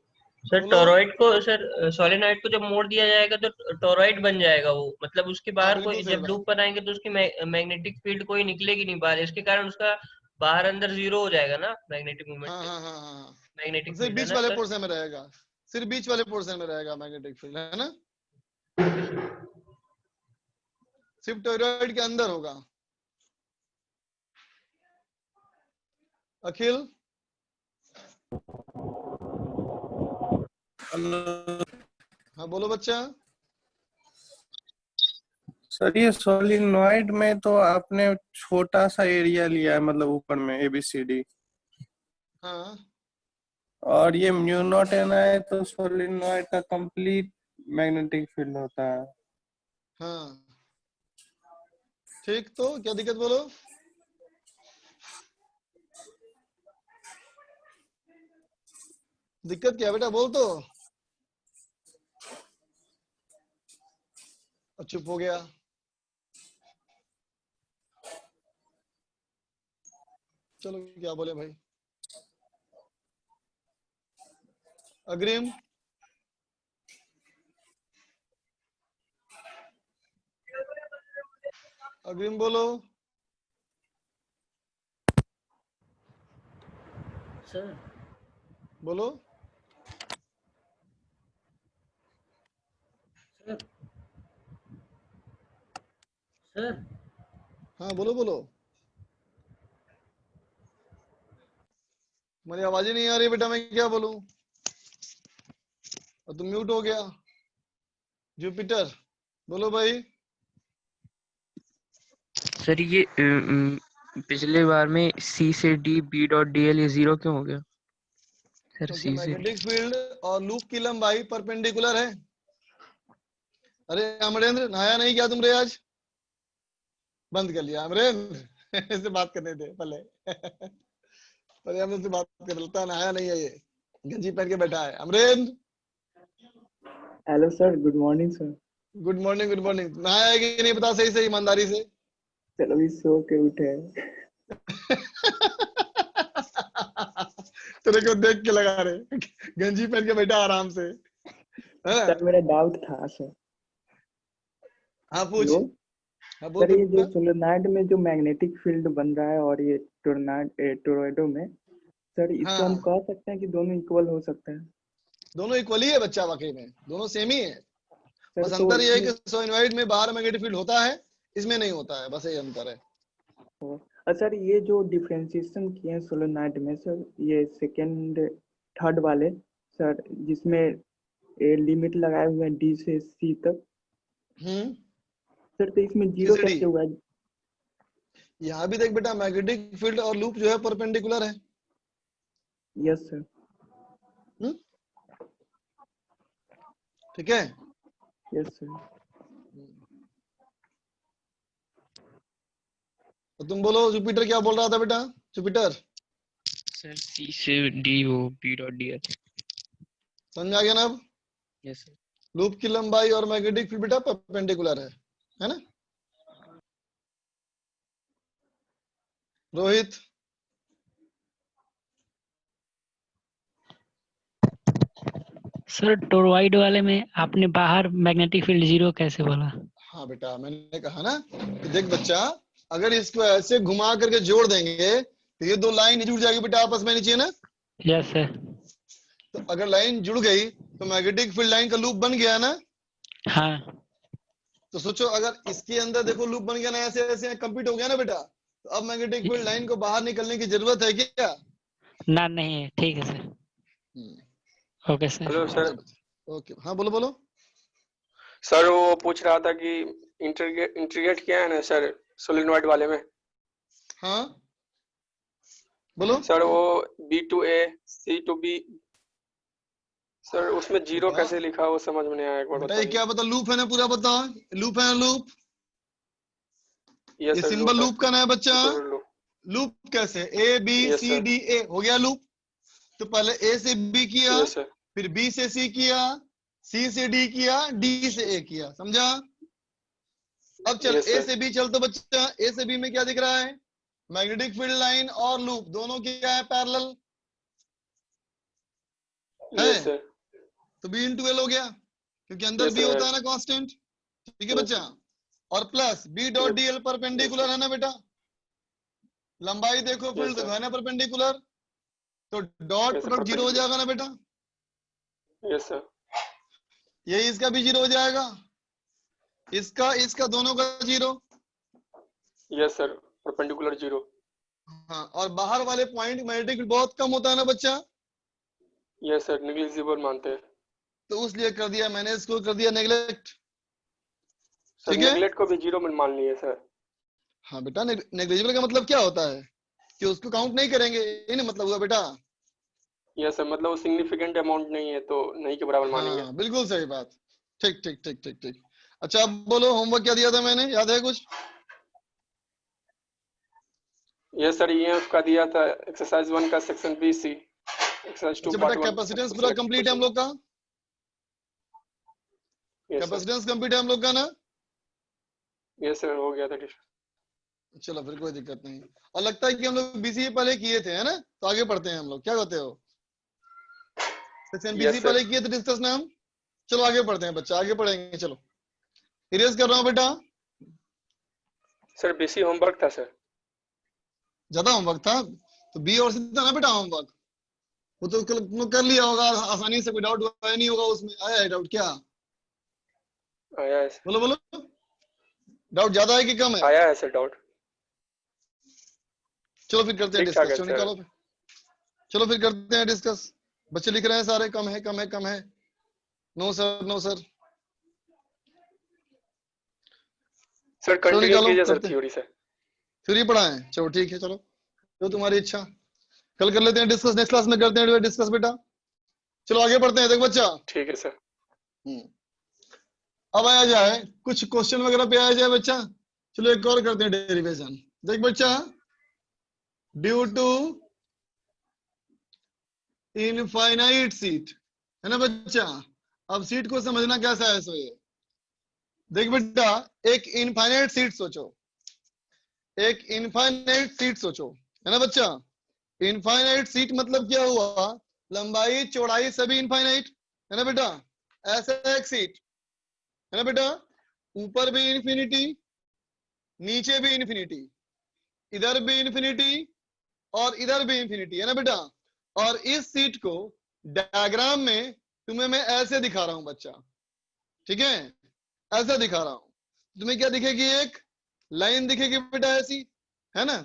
[SPEAKER 10] सर
[SPEAKER 1] बोलो।
[SPEAKER 10] टोरॉइड को, सर सोलेनॉइड को जब मोड़ दिया जाएगा तो टोरॉइड बन जाएगा वो, मतलब उसके
[SPEAKER 1] हाँ
[SPEAKER 10] बाहर
[SPEAKER 1] बिल्कुल
[SPEAKER 10] कोई
[SPEAKER 1] सही
[SPEAKER 10] जब
[SPEAKER 1] बात,
[SPEAKER 10] लूप बनाएंगे तो उसकी मैग्नेटिक फील्ड कोई निकलेगी नहीं बाहर, इसके कारण उसका बाहर अंदर जीरो हो जाएगा ना मैग्नेटिक
[SPEAKER 1] हाँ
[SPEAKER 10] मूवमेंट,
[SPEAKER 1] हाँ हाँ हाँ,
[SPEAKER 10] मैग्नेटिक
[SPEAKER 1] सिर्फ
[SPEAKER 10] फील्ड, है
[SPEAKER 1] बीच
[SPEAKER 10] ना
[SPEAKER 1] वाले
[SPEAKER 10] सर?
[SPEAKER 1] पोर्शन में रहेगा, सिर्फ बीच वाले पोर्शन में रहेगा मैग्नेटिक फील्ड, है ना, सिर्फ टोरॉइड के अंदर होगा। अखिल, हाँ बोलो बच्चा।
[SPEAKER 7] सर ये सोलिनॉइड में तो आपने छोटा सा एरिया लिया है, मतलब ऊपर में ABCD,
[SPEAKER 1] हाँ
[SPEAKER 7] और ये म्यू नॉट एन आई तो सोलिनॉइड का कंप्लीट मैग्नेटिक फील्ड होता है।
[SPEAKER 1] हाँ ठीक, तो क्या दिक्कत बोलो। दिक्कत क्या है बेटा, बोल तो, चुप हो गया। चलो क्या बोले भाई, अग्रिम, अग्रिम बोलो।
[SPEAKER 10] सर
[SPEAKER 1] बोलो,
[SPEAKER 10] सर सर
[SPEAKER 1] हाँ बोलो बोलो, मेरी आवाज ही नहीं आ रही बेटा, मैं क्या बोलूं, और तुम म्यूट हो गया। जुपिटर, बोलो भाई।
[SPEAKER 11] सर ये पिछले बार में C से D B डॉट DL ये जीरो क्यों हो गया सर?
[SPEAKER 1] क्योंकि
[SPEAKER 11] C से D
[SPEAKER 1] मैग्नेटिक फील्ड और लूप की लंबाई परपेंडिकुलर है। अरे अमरेंद्र, नहाया नहीं क्या तुमरे आज, बंद कर लिया अमरेंद्र इससे बात करने दे पहले पहले हम इससे बात कर लेता है, नहाया नहीं है ये, गंजी पहन के बैठा है Amarendra.
[SPEAKER 12] Hello sir, good morning sir.
[SPEAKER 1] Good morning, good morning. नहाया है कि नहीं बता सही से, ईमानदारी से।
[SPEAKER 12] चलो भी सो के उठे
[SPEAKER 1] तेरे को देख के लगा रहे, गंजी पहन के बैठा आराम से, है ना?
[SPEAKER 12] सर मेरा डाउट था सर।
[SPEAKER 1] हाँ पूछ।
[SPEAKER 12] हेलो
[SPEAKER 1] हाँ बोल
[SPEAKER 12] सर, ये जो
[SPEAKER 1] बेटा।
[SPEAKER 12] सोलेनॉइड में जो मैग्नेटिक फील्ड बन रहा है और ये टोरॉइडो में, सर इसको
[SPEAKER 1] हाँ
[SPEAKER 12] हम कह सकते हैं कि दोनों इक्वल हो सकते हैं?
[SPEAKER 1] दोनों इक्वली है बच्चा, वाकई में दोनों सेम ही है।
[SPEAKER 12] सर
[SPEAKER 1] बस
[SPEAKER 12] तो
[SPEAKER 1] अंतर ये है
[SPEAKER 12] इसमें
[SPEAKER 1] कि सोलेनॉइड में बाहर मैग्नेटिक फील्ड होता है, इसमें नहीं होता है, बस यही अंतर है।
[SPEAKER 12] सर ये जो डिफरेंशिएशन किए हैं सोलेनॉइड में सर, ये सेकेंड थर्ड वाले सर, जिसमें लिमिट लगाए हुए हैं D से C तक, सर तो इसमें जीरो
[SPEAKER 1] CCD।
[SPEAKER 12] कैसे हुआ?
[SPEAKER 1] यहाँ भी देख बेटा, मैग्नेटिक फील्ड और लूप जो है परपेंडिकुलर है।
[SPEAKER 12] Yes sir.
[SPEAKER 1] ठीक है।
[SPEAKER 12] Yes sir.
[SPEAKER 1] तो तुम बोलो जुपिटर क्या बोल रहा था बेटा? जुपिटर
[SPEAKER 11] सर सी से डी वो बी डॉट डी एल।
[SPEAKER 1] समझ आ गया ना अब?
[SPEAKER 11] Yes sir.
[SPEAKER 1] लूप की लंबाई और मैग्नेटिक फील्ड बेटा परपेंडिकुलर है ना? रोहित
[SPEAKER 13] सर टोरॉइड वाले में आपने बाहर मैग्नेटिक फील्ड 0 कैसे बोला?
[SPEAKER 1] हाँ बेटा मैंने कहा ना कि देख बच्चा, अगर इसको ऐसे घुमा करके जोड़ देंगे तो ये दो लाइन जुड़ जाएगी बेटा आपस में नीचे ना।
[SPEAKER 13] Yes sir.
[SPEAKER 1] तो अगर लाइन जुड़ गई तो मैग्नेटिक फील्ड लाइन का लूप बन गया ना।
[SPEAKER 13] हाँ।
[SPEAKER 1] तो सोचो अगर इसके अंदर देखो लूप बन गया ना, ऐसे ऐसे कंप्लीट हो गया ना बेटा, तो अब मैग्नेटिक फील्ड लाइन को बाहर निकलने की जरूरत है क्या?
[SPEAKER 13] ना नहीं है, ठीक है sir. Okay sir.
[SPEAKER 2] Hello sir.
[SPEAKER 1] Okay हाँ बोलो बोलो।
[SPEAKER 2] सर वो पूछ रहा था कि इंटीग्रेट किया है ना सर सोलेनॉइड वाले में?
[SPEAKER 1] हाँ बोलो
[SPEAKER 2] सर वो B to A C to B sir उसमें 0 कैसे लिखा वो समझ में नहीं आया, एक बार
[SPEAKER 1] बेटा ये
[SPEAKER 2] बताइए।
[SPEAKER 1] क्या बता, लूप है ना पूरा, बता लूप है लूप।
[SPEAKER 2] यस
[SPEAKER 1] ये
[SPEAKER 2] सर
[SPEAKER 1] सिंबल लूप का ना है बच्चा।
[SPEAKER 2] लूप
[SPEAKER 1] लूप कैसे A B
[SPEAKER 2] Yes,
[SPEAKER 1] C
[SPEAKER 2] sir.
[SPEAKER 1] D A हो गया लूप। तो पहले A से B किया,
[SPEAKER 2] यस सर
[SPEAKER 1] फिर B से C किया, C से D किया, D से A किया, समझा? अब चल
[SPEAKER 2] Yes,
[SPEAKER 1] A
[SPEAKER 2] sir.
[SPEAKER 1] से B चल। तो बच्चा A से B में क्या दिख रहा है? मैग्नेटिक फील्ड लाइन और लूप दोनों क्या है? पैरेलल है।
[SPEAKER 2] यस सर
[SPEAKER 1] तो B इंटू L हो गया, क्योंकि अंदर
[SPEAKER 2] Yes,
[SPEAKER 1] B
[SPEAKER 2] sir.
[SPEAKER 1] होता है ना कांस्टेंट। ठीक है बच्चा। और plus B dot D L perpendicular है ना बेटा, लंबाई देखो
[SPEAKER 2] Yes,
[SPEAKER 1] फील्ड
[SPEAKER 2] sir.
[SPEAKER 1] देखो है ना परपेंडिकुलर, तो डॉट
[SPEAKER 2] Yes, sir,
[SPEAKER 1] प्रोडक्ट 0 हो
[SPEAKER 2] perpendicular.
[SPEAKER 1] जाएगा ना बेटा।
[SPEAKER 2] यस सर
[SPEAKER 1] यही इसका भी 0 हो जाएगा, इसका इसका दोनों का 0।
[SPEAKER 2] Yes sir perpendicular 0।
[SPEAKER 1] हाँ और बाहर वाले पॉइंट मैग्नेटिक फील्ड बहुत कम होता है ना बच्चा,
[SPEAKER 2] यस सर नेग्लिजिबल मानते हैं।
[SPEAKER 1] तो उसलिए कर दिया मैंने, इसको कर दिया नेग्लेक्ट।
[SPEAKER 2] सर
[SPEAKER 1] ठीक है।
[SPEAKER 2] नेग्लेक्ट को भी 0 में मान लिए सर।
[SPEAKER 1] हाँ बेटा नेग्लिजिबल का मतलब क्या होता है कि उसको काउंट नहीं करेंगे, ये नहीं मतलब हुआ बेटा।
[SPEAKER 2] यस सर मतलब वो सिग्निफिकेंट अमाउंट नहीं है तो नहीं के बराबर मानेंगे।
[SPEAKER 1] हाँ बिल्कुल सही बात। ठीक ठीक ठीक ठीक ठीक। अच्छा अब बोलो होमवर्क क्या दिया था मैंने, याद है कुछ?
[SPEAKER 2] यस सर EF का दिया था एक्सरसाइज 1 का सेक्शन BC, एक्सरसाइज 2
[SPEAKER 1] अच्छा बेटा
[SPEAKER 2] पार्ट 1।
[SPEAKER 1] कैपेसिटेंस पूरा कंप्लीट है हम लोग का,
[SPEAKER 2] यस सर
[SPEAKER 1] कैपेसिटेंस कंप्लीट है हम लोग का ना।
[SPEAKER 2] यस सर हो गया था टीचर।
[SPEAKER 1] चलो फिर कोई दिक्कत नहीं। और लगता है कि हम लोग बीसीए पहले किए थे है ना, तो आगे पढ़ते हैं हम लोग, क्या कहते हो? Section BC
[SPEAKER 2] Yes, sir.
[SPEAKER 1] पहले किए थे डिस्कस ना हम। चलो आगे पढ़ते हैं बच्चा, आगे पढ़ेंगे। चलो इरेज कर रहा हूँ बेटा।
[SPEAKER 2] सर BC होमवर्क था सर।
[SPEAKER 1] ज्यादा होमवर्क था तो बी और सी था ना बेटा होमवर्क, वो तो तुम लोग कर लिया होगा आसानी से, कोई डाउट आया नहीं होगा उसमें? आया है डाउट क्या?
[SPEAKER 2] आया है
[SPEAKER 1] बोलो बोलो, डाउट ज्यादा है कि कम है?
[SPEAKER 2] आया है सर डाउट।
[SPEAKER 1] चलो फिर करते हैं
[SPEAKER 2] ठीक ठाक
[SPEAKER 1] डिस्कस।
[SPEAKER 2] है
[SPEAKER 1] चलो
[SPEAKER 2] सर।
[SPEAKER 1] निकालो फिर, चलो फिर करते हैं डिस्कस। बच्चे लिख रहे हैं सारे कम है कम है कम है। No sir no sir.
[SPEAKER 2] Sir
[SPEAKER 1] चलो
[SPEAKER 2] कंटिन्यू
[SPEAKER 1] निकालो
[SPEAKER 2] कीजिए सर
[SPEAKER 1] करते हैं।
[SPEAKER 2] थ्योरी से।
[SPEAKER 1] थ्योरी पढ़ाएं, चलो ठीक है। चलो जो तुम्हारी इच्छा, कल कर लेते हैं डिस्कस, नेक्स्ट क्लास में करते हैं डिस्कस बेटा। चलो आगे बढ़ते हैं। देखो बच्चा
[SPEAKER 2] ठीक है सर।
[SPEAKER 1] अब आया जाए कुछ क्वेश्चन वगैरह पे आया जाए बच्चा। चलो एक और करते हैं डेरिवेशन। देख बच्चा, ड्यू टू इनफाइनाइट सीट है ना बच्चा। अब सीट को समझना कैसा है सो ये देख बेटा, एक इनफाइनाइट सीट सोचो, एक इनफाइनाइट सीट सोचो है ना बच्चा। इनफाइनाइट सीट मतलब क्या हुआ? लंबाई चौड़ाई सभी इनफाइनाइट है ना बेटा। ऐसा एक सीट है ना बेटा, ऊपर भी इन्फिनिटी नीचे भी इन्फिनिटी, इधर भी इन्फिनिटी और इधर भी इन्फिनिटी है ना बेटा। और इस सीट को डायग्राम में तुम्हें मैं ऐसे दिखा रहा हूं बच्चा, ठीक है? ऐसा दिखा रहा हूं। तुम्हें क्या दिखेगी? एक लाइन दिखेगी बेटा ऐसी, है ना।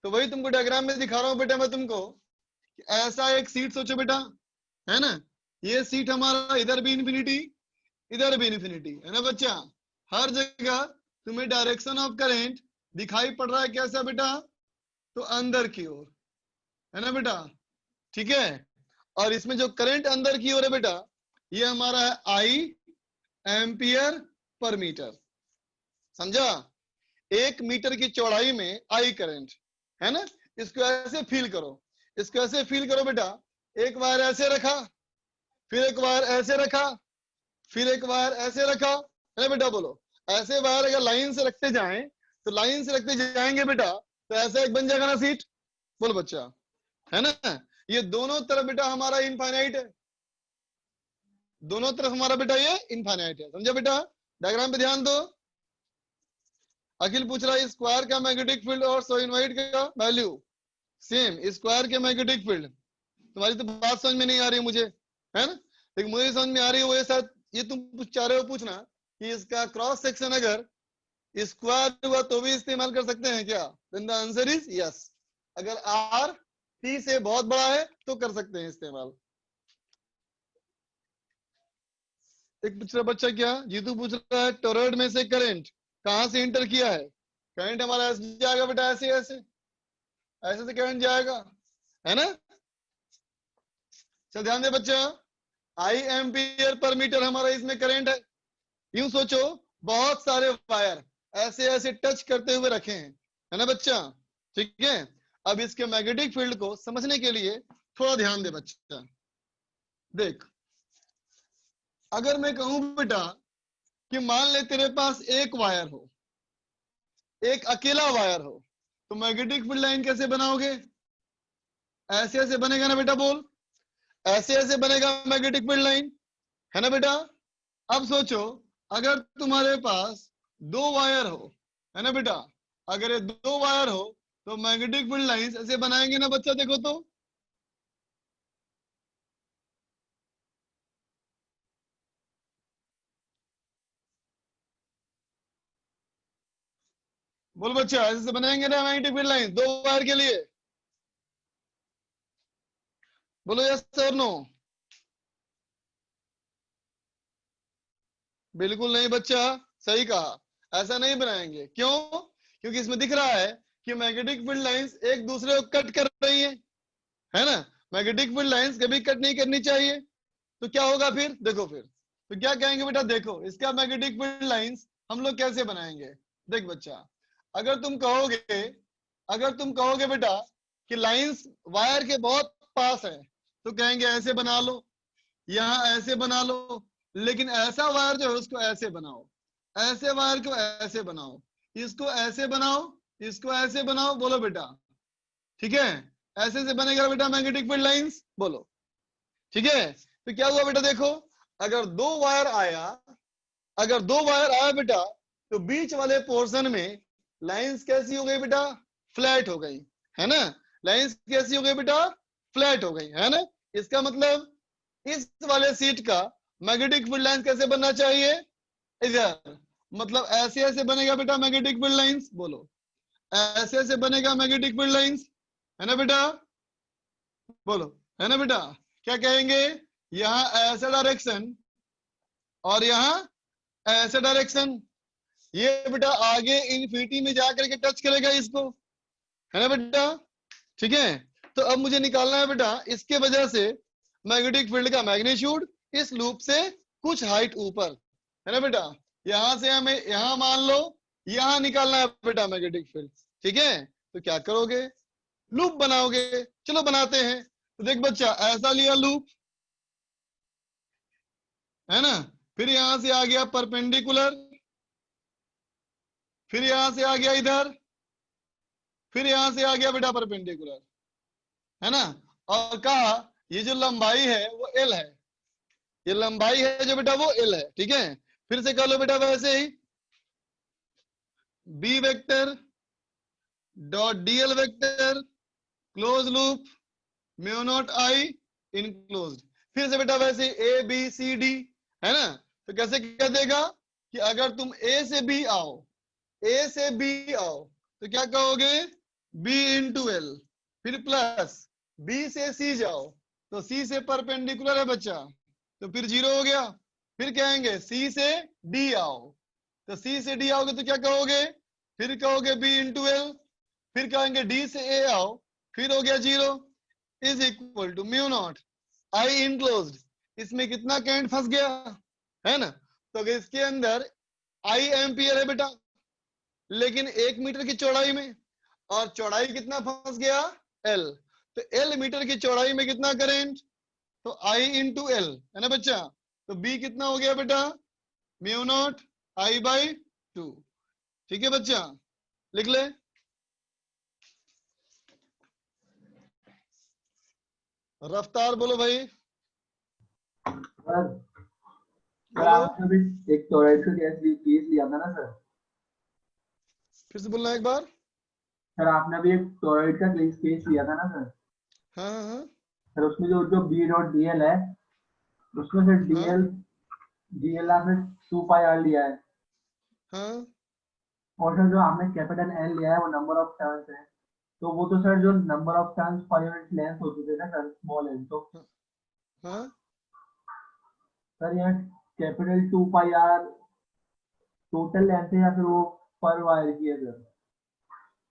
[SPEAKER 1] तो वही तुमको डायग्राम में दिखा रहा हूं बेटा मैं तुमको। ऐसा एक सीट सोचो बेटा, है ना। ये सीट हमारा इधर भी इन्फिनिटी इधर भी इन्फिनिटी है ना बच्चा। हर जगह तुम्हें डायरेक्शन ऑफ करंट दिखाई पड़ रहा है कैसा बेटा? तो अंदर की ओर है ना बेटा, ठीक है। और इसमें जो करंट अंदर की ओर है बेटा, ये हमारा है I एम्पियर पर मीटर, समझा। 1 मीटर की चौड़ाई में आई करंट, है ना। इसको ऐसे फील करो, इसको ऐसे फील करो बेटा। एक वायर ऐसे रखा, फिर एक वायर ऐसे रखा, फिर एक वायर ऐसे रखा, है ना बेटा। बोलो, ऐसे वायर अगर लाइन से रखते जाएं तो लाइन से रखते जाएंगे बेटा, तो ऐसा एक बन जाएगा ना सीट। बोलो बच्चा, है ना। ये दोनों तरफ बेटा हमारा इनफाइनाइट है, दोनों तरफ हमारा बेटा ये इनफाइनाइट है, समझा बेटा। डायग्राम पे ध्यान दो। अखिल पूछ रहा है स्क्वायर का मैग्नेटिक फील्ड और सोलेनोइड का वैल्यू सेम। स्क्वायर के मैग्नेटिक फील्ड, तुम्हारी तो बात समझ में नहीं आ रही मुझे, है ना, लेकिन मुझे समझ में आ रही है। वो ये शायद ये तुम चाह रहे हो पूछना कि इसका क्रॉस सेक्शन अगर स्क्वायर हुआ तो भी इस्तेमाल कर सकते हैं क्या? Then the answer is yes. अगर आर टी से बहुत बड़ा है तो कर सकते हैं इस्तेमाल। एक दूसरा बच्चा क्या जीतू पूछ रहा है, टोरॉइड में से करंट कहां से इंटर किया है? करंट हमारा ऐसे जाएगा बेटा, ऐसे ऐसे ऐसे से करंट जाएगा, है ना। चल ध्यान दे बच्चा, आई एम्पियर पर मीटर हमारा इसमें करंट है। यूं सोचो बहुत सारे वायर ऐसे ऐसे टच करते हुए रखे हैं, है ना बच्चा, ठीक है। अब इसके मैग्नेटिक फील्ड को समझने के लिए थोड़ा ध्यान दे बच्चा। देख, अगर मैं कहूं बेटा कि मान ले तेरे पास एक वायर हो, एक अकेला वायर हो, तो मैग्नेटिक फील्ड लाइन कैसे बनाओगे? ऐसे ऐसे बनेगा ना बेटा, बोल, ऐसे ऐसे बनेगा मैग्नेटिक फील्ड लाइन, है ना बेटा। अब सोचो अगर तुम्हारे पास 2 वायर हो, है ना बेटा, अगर ये 2 वायर हो तो मैग्नेटिक फील्ड लाइंस ऐसे बनाएंगे ना बच्चा। देखो तो बोल बच्चा, ऐसे बनाएंगे ना मैग्नेटिक फील्ड लाइन 2 वायर के लिए? बोलो यस और नो। बिल्कुल नहीं बच्चा, सही कहा, ऐसा नहीं बनाएंगे। क्यों? क्योंकि इसमें दिख रहा है कि मैग्नेटिक फील्ड लाइंस एक दूसरे को कट कर रही है ना। मैग्नेटिक फील्ड लाइंस कभी कट नहीं करनी चाहिए। तो क्या होगा फिर? देखो फिर तो क्या कहेंगे बेटा, देखो इसका मैग्नेटिक फील्ड लाइंस हम लोग कैसे बनाएंगे। देख बच्चा, अगर तुम कहोगे बेटा कि लाइंस वायर के बहुत पास है, तो कहेंगे ऐसे बना लो, यहाँ ऐसे बना लो। लेकिन ऐसा वायर जो है उसको ऐसे बनाओ, ऐसे वायर को ऐसे बनाओ, इसको ऐसे बनाओ, इसको ऐसे बनाओ। बोलो बेटा, ठीक है, ऐसे से बनेगा बेटा मैग्नेटिक फील्ड लाइंस। बोलो, ठीक है। तो क्या हुआ बेटा, देखो अगर 2 वायर आया बेटा, तो बीच वाले पोर्शन में लाइंस कैसी हो गई बेटा? फ्लैट हो गई, है ना। लाइंस कैसी हो गई बेटा? फ्लैट हो गई, है ना। इसका मतलब इस वाले सीट का मैग्नेटिक फील्ड लाइंस कैसे बनना चाहिए? इधर, मतलब ऐसे ऐसे बनेगा बेटा मैग्नेटिक फील्ड लाइंस। बोलो, ऐसे ऐसे बनेगा मैग्नेटिक फील्ड लाइंस, है ना बेटा। बोलो, है ना बेटा। क्या कहेंगे? यहाँ ऐसा डायरेक्शन और यहाँ ऐसा डायरेक्शन, ये बेटा आगे इन्फिनिटी में जाकर के टच करेगा इसको, है ना बेटा, ठीक है। तो अब मुझे निकालना है बेटा इसके वजह से मैग्नेटिक फील्ड का मैग्नीट्यूड इस लूप से कुछ हाइट ऊपर, है ना बेटा। यहां से हमें यहां मान लो यहां निकालना है बेटा मैग्नेटिक फील्ड, ठीक है। तो क्या करोगे? लूप बनाओगे। चलो बनाते हैं। तो देख बच्चा, ऐसा लिया लूप, है ना, फिर यहां से आ गया परपेंडिकुलर, फिर यहां से आ गया इधर, फिर यहां से आ गया बेटा परपेंडिकुलर, है ना। और कहा ये जो लंबाई है वो एल है, ये लंबाई है जो बेटा वो एल है, ठीक है। फिर से कर लो बेटा वैसे ही, B vector dot DL vector close loop mu naught I enclosed. फिर से बेटा वैसे ए बी सी डी, है ना। तो कैसे कह देगा कि अगर तुम ए से बी आओ, ए से बी आओ, तो क्या कहोगे? बी इंटू एल, फिर प्लस बी से सी जाओ, तो सी से परपेंडिकुलर है बच्चा, तो फिर 0 हो गया। फिर कहेंगे सी से डी आओ, तो सी से डी आओगे तो क्या कहोगे? फिर कहोगे बी इंटू एल, फिर कहेंगे डी से ए आओ, फिर हो गया 0 is equal to mu naught I enclosed. इसमें कितना करंट फंस गया, है ना। तो इसके अंदर आई एम्पियर है बेटा, लेकिन 1 मीटर की चौड़ाई में, और चौड़ाई कितना फंस गया, L। तो L मीटर की चौड़ाई में कितना करंट, तो I इंटू L, है ना बच्चा। तो B कितना हो गया बेटा, म्यू नॉट I/2। ठीक है बच्चा, लिख ले। रफ्तार बोलो भाई।
[SPEAKER 14] सर आपने भी एक टॉरॉइड का केस लिया था ना सर?
[SPEAKER 1] फिर से बोलना एक बार।
[SPEAKER 14] सर आपने भी एक टॉरॉइड का केस लिया था ना सर?
[SPEAKER 1] हाँ हाँ
[SPEAKER 14] सर उसमें जो B.dl है, उसमें सर dl आपने 2πr लिया है।
[SPEAKER 1] हाँ।
[SPEAKER 14] और सर जो आपने कैपिटल N लिया है वो नंबर ऑफ टर्न्स है। तो वो तो सर जो number of turns per unit length होती है ना सर, स्मॉल n, तो
[SPEAKER 1] हाँ
[SPEAKER 14] सर यहाँ कैपिटल 2πr टोटल लेंथ है या फिर वो पर वायर की है सर?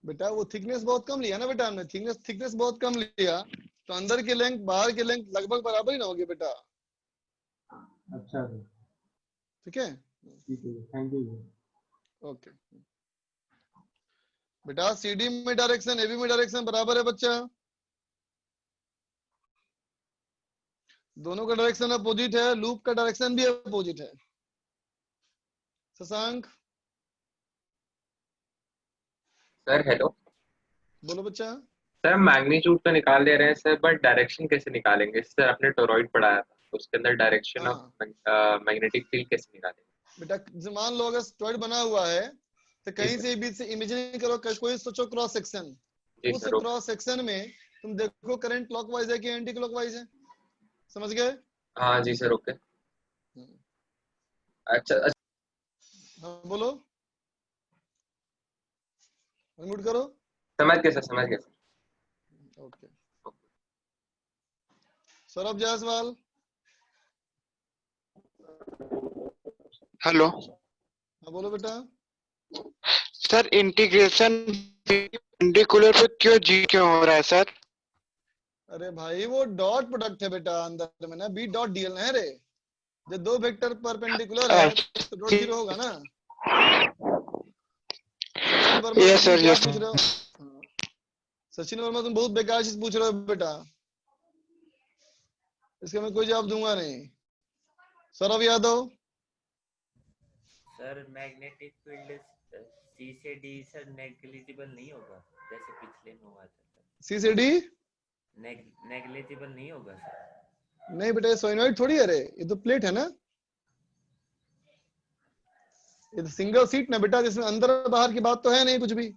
[SPEAKER 1] बेटा वो थिकनेस बहुत कम लिया ना बेटा, हमने थिकनेस बहुत कम लिया, तो अंदर की लेंथ बाहर की लेंथ लगभग बराबर ही ना होगी बेटा।
[SPEAKER 14] अच्छा सर,
[SPEAKER 1] ठीक है,
[SPEAKER 14] थैंक यू।
[SPEAKER 1] ओके बेटा, CD में डायरेक्शन AB में डायरेक्शन बराबर है बच्चा, दोनों का डायरेक्शन अपोजिट है, लूप का डायरेक्शन भी अपोजिट है। Shashank
[SPEAKER 5] sir hello.
[SPEAKER 1] बोलो बच्चा।
[SPEAKER 5] सर मैग्नीट्यूड तो निकाल दे रहे हैं सर, बट डायरेक्शन कैसे निकालेंगे? सर आपने टोरॉइड पढ़ाया था, उसके अंदर डायरेक्शन ऑफ मैग्नेटिक फील्ड कैसे निकालेंगे?
[SPEAKER 1] बेटा मान लो अगर टॉरॉइड बना हुआ है तो कहीं से बीच से इमेजिन करो, कोई सोचो क्रॉस सेक्शन, उस क्रॉस सेक्शन में तुम देखो करंट क्लॉकवाइज है कि एंटी क्लॉकवाइज है, समझ गए?
[SPEAKER 5] हाँ जी सर, ओके। अच्छा
[SPEAKER 1] हाँ बोलो, अनम्यूट करो।
[SPEAKER 5] समझ गया सर, समझ गया sir.
[SPEAKER 1] Okay, Saurabh Jaiswal.
[SPEAKER 15] Hello
[SPEAKER 1] हाँ बोलो बेटा।
[SPEAKER 15] सर, इंटीग्रेशन परपेंडिकुलर पे क्यों हो रहा है सर?
[SPEAKER 1] अरे भाई वो डॉट प्रोडक्ट है बेटा अंदर में ना, B.dl है रे, जब दो वेक्टर परपेंडिकुलर है तो डॉट जीरो होगा ना। सचिन वर्मा
[SPEAKER 15] यस
[SPEAKER 1] तुम
[SPEAKER 15] सर,
[SPEAKER 1] क्या
[SPEAKER 15] यस
[SPEAKER 1] पूछ रहे हो? सचिन वर्मा तुम बहुत बेकार चीज पूछ रहे हो बेटा, इसका मैं कोई जवाब दूंगा नहीं। Saurabh Yadav.
[SPEAKER 16] Sir magnetic field C से D सर नेग्लिजिबल नहीं होगा जैसे पिछले में हुआ था?
[SPEAKER 1] C से D
[SPEAKER 16] नेग्लिजिबल नहीं होगा सर?
[SPEAKER 1] नहीं बेटा, ये सोलेनॉइड थोड़ी है रे, ये तो प्लेट है ना, ये तो सिंगल सीट ना बेटा, जिसमें अंदर बाहर की बात तो है नहीं कुछ भी।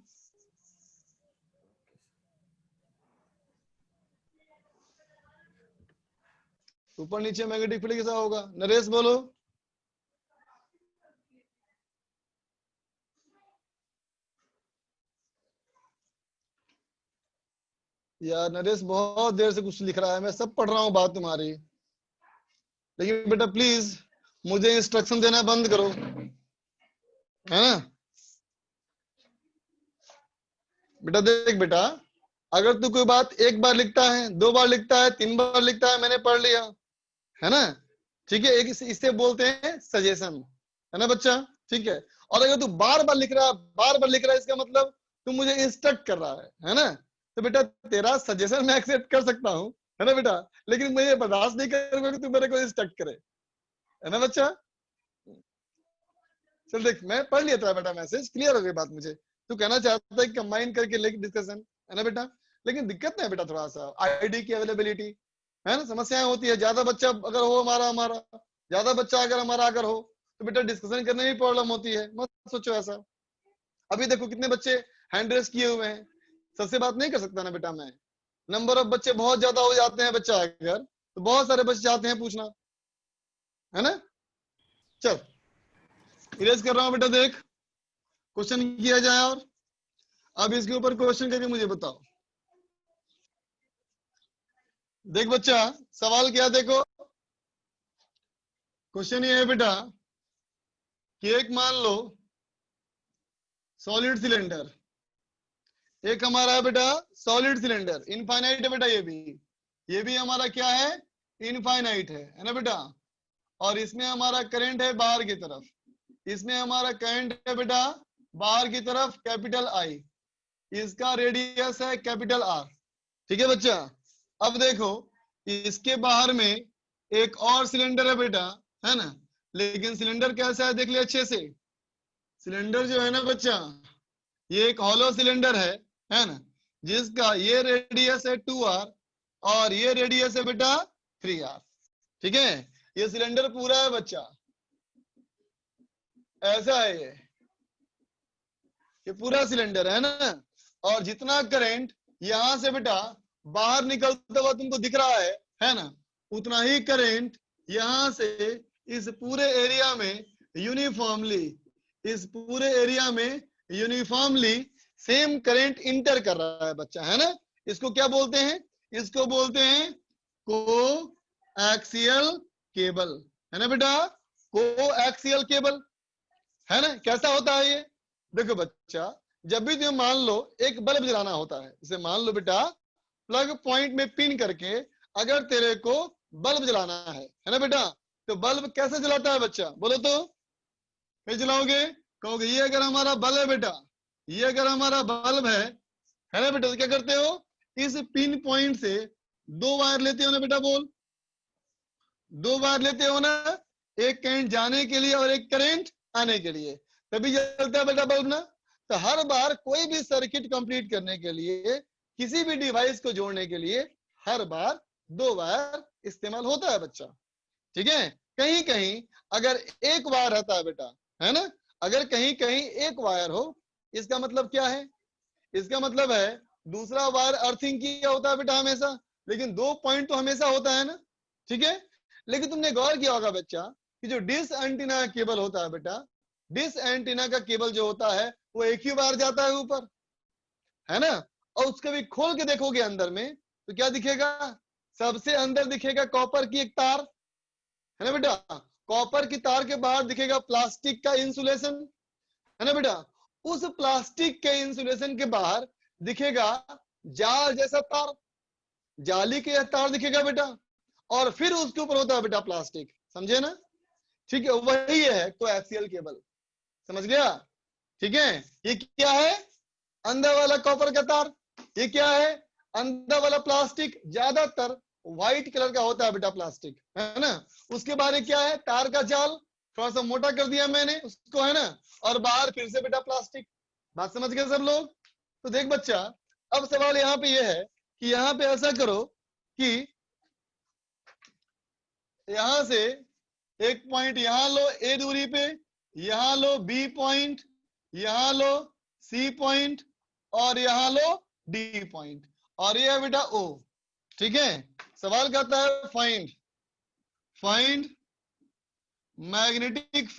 [SPEAKER 1] ऊपर नीचे मैग्नेटिक फील्ड कैसा होगा? नरेश बोलो। यार नरेश बहुत देर से कुछ लिख रहा है, मैं सब पढ़ रहा हूँ बात तुम्हारी, लेकिन बेटा प्लीज मुझे इंस्ट्रक्शन देना बंद करो, है ना बेटा। देख बेटा, अगर तू कोई बात एक बार लिखता है, 2 बार लिखता है, 3 बार लिखता है, मैंने पढ़ लिया, है ना, ठीक है, एक इसे बोलते हैं सजेशन, है ना बच्चा, ठीक है। और अगर तू बार बार लिख रहा है, इसका मतलब तू मुझे इंस्ट्रक्ट कर रहा है ना, तो बेटा तेरा सजेशन मैं एक्सेप्ट कर सकता हूँ, है ना बेटा, लेकिन मैं ये बर्दाश्त नहीं करूंगा कि तू मेरे को इंस्ट्रक्ट करे, है ना बच्चा। चल देख, मैं पढ़ लिया था बेटा मैसेज, क्लियर हो गई बात मुझे। तू कहना चाहता है कंबाइन करके लेके डिस्कशन, है ना बेटा, लेकिन दिक्कत नहीं है बेटा, थोड़ा सा आईडी की अवेलेबिलिटी है ना, समस्याएं होती है। ज्यादा बच्चा अगर हो हमारा ज्यादा बच्चा अगर हमारा हो तो बेटा डिस्कशन करने में प्रॉब्लम होती है, मत सोचो ऐसा। अभी देखो कितने बच्चे हैंड रेस किए हुए हैं, सबसे बात नहीं कर सकता ना बेटा मैं, नंबर ऑफ बच्चे बहुत ज्यादा हो जाते हैं बच्चा अगर, तो बहुत सारे बच्चे चाहते हैं पूछना, है ना। चल इरेज कर रहा हूं बेटा, देख क्वेश्चन किया जाए, और अब इसके ऊपर क्वेश्चन करके मुझे बताओ। देख बच्चा सवाल क्या, देखो क्वेश्चन ये है बेटा कि एक मान लो सॉलिड सिलेंडर, एक हमारा है बेटा सॉलिड सिलेंडर, इनफाइनाइट है बेटा, ये भी हमारा क्या है, इनफाइनाइट है ना बेटा, और इसमें हमारा करंट है बाहर की तरफ, इसमें हमारा करंट है बेटा बाहर की तरफ कैपिटल आई, इसका रेडियस है कैपिटल आर। ठीक है बच्चा, अब देखो इसके बाहर में एक और सिलेंडर है बेटा, है ना, लेकिन सिलेंडर कैसा है देख ले अच्छे से। सिलेंडर जो है ना बच्चा, ये एक हॉलो सिलेंडर है ना, जिसका ये रेडियस है 2r और ये रेडियस है बेटा 3r। ठीक है, ये सिलेंडर पूरा है बच्चा, ऐसा है ये पूरा सिलेंडर है ना। और जितना करंट यहां से बेटा बाहर निकलता हुआ तुमको दिख रहा है ना, उतना ही करंट यहां से इस पूरे एरिया में यूनिफॉर्मली, इस पूरे एरिया में यूनिफॉर्मली सेम करंट इंटर कर रहा है बच्चा, है ना। इसको क्या बोलते हैं, इसको बोलते हैं को एक्सियल केबल, है ना बेटा, को एक्सियल केबल, है ना। कैसा होता है ये, देखो बच्चा, जब भी तुम्हें मान लो एक बल्ब जलाना होता है, इसे मान लो बेटा प्लग पॉइंट में पिन करके अगर तेरे को बल्ब जलाना है ना बेटा, तो बल्ब कैसे जलाता है बच्चा, बोलो तो, कैसे जलाओगे, कहोगे ये अगर हमारा बल्ब है बेटा, ये अगर हमारा बल्ब है ना बेटा, तो क्या करते हो, इस पिन पॉइंट से 2 वायर लेते हो ना बेटा, बोल 2 वायर लेते हो ना, एक करंट जाने के लिए और एक करंट आने के लिए, तभी जलता है बेटा बल्ब ना। तो हर बार कोई भी सर्किट कंप्लीट करने के लिए, किसी भी डिवाइस को जोड़ने के लिए हर बार 2 वायर इस्तेमाल होता है बच्चा। ठीक है, कहीं कहीं अगर एक वायर रहता है बेटा, है ना, अगर कहीं कहीं एक वायर हो, इसका मतलब क्या है, इसका मतलब है दूसरा वायर अर्थिंग किया होता है बेटा हमेशा, लेकिन 2 पॉइंट तो हमेशा होता है ना। ठीक है, लेकिन तुमने गौर किया होगा बच्चा कि जो डिश एंटीना केबल होता है बेटा, डिश एंटीना का केबल जो होता है वो एक ही वायर जाता है ऊपर, है ना, और उसके भी खोल के देखोगे अंदर में तो क्या दिखेगा, सबसे अंदर दिखेगा कॉपर की एक तार, है ना बेटा, कॉपर की तार के बाहर दिखेगा प्लास्टिक का इंसुलेशन, है ना बेटा, उस प्लास्टिक के इंसुलेशन के बाहर दिखेगा जाल जैसा तार, जाली के तार दिखेगा बेटा, और फिर उसके ऊपर होता है बेटा प्लास्टिक, समझे ना। ठीक है, वही है कोएक्सियल केबल, समझ गया। ठीक है, ये क्या है, अंदर वाला कॉपर का तार, ये क्या है, अंदर वाला प्लास्टिक, ज्यादातर व्हाइट कलर का होता है बेटा प्लास्टिक, है ना। उसके बाद क्या है, तार का जाल, थोड़ा सा मोटा कर दिया मैंने उसको, है ना, और बाहर फिर से बेटा प्लास्टिक। बात समझ गए सब लोग। तो देख बच्चा, अब सवाल यहाँ पे ये है कि यहाँ पे ऐसा करो कि यहां से एक पॉइंट यहां लो ए दूरी पे, यहां लो बी पॉइंट, यहां लो सी पॉइंट, और यहां लो डी पॉइंट, और ये है बेटा ओ। ठीक है, सवाल कहता है find magnetic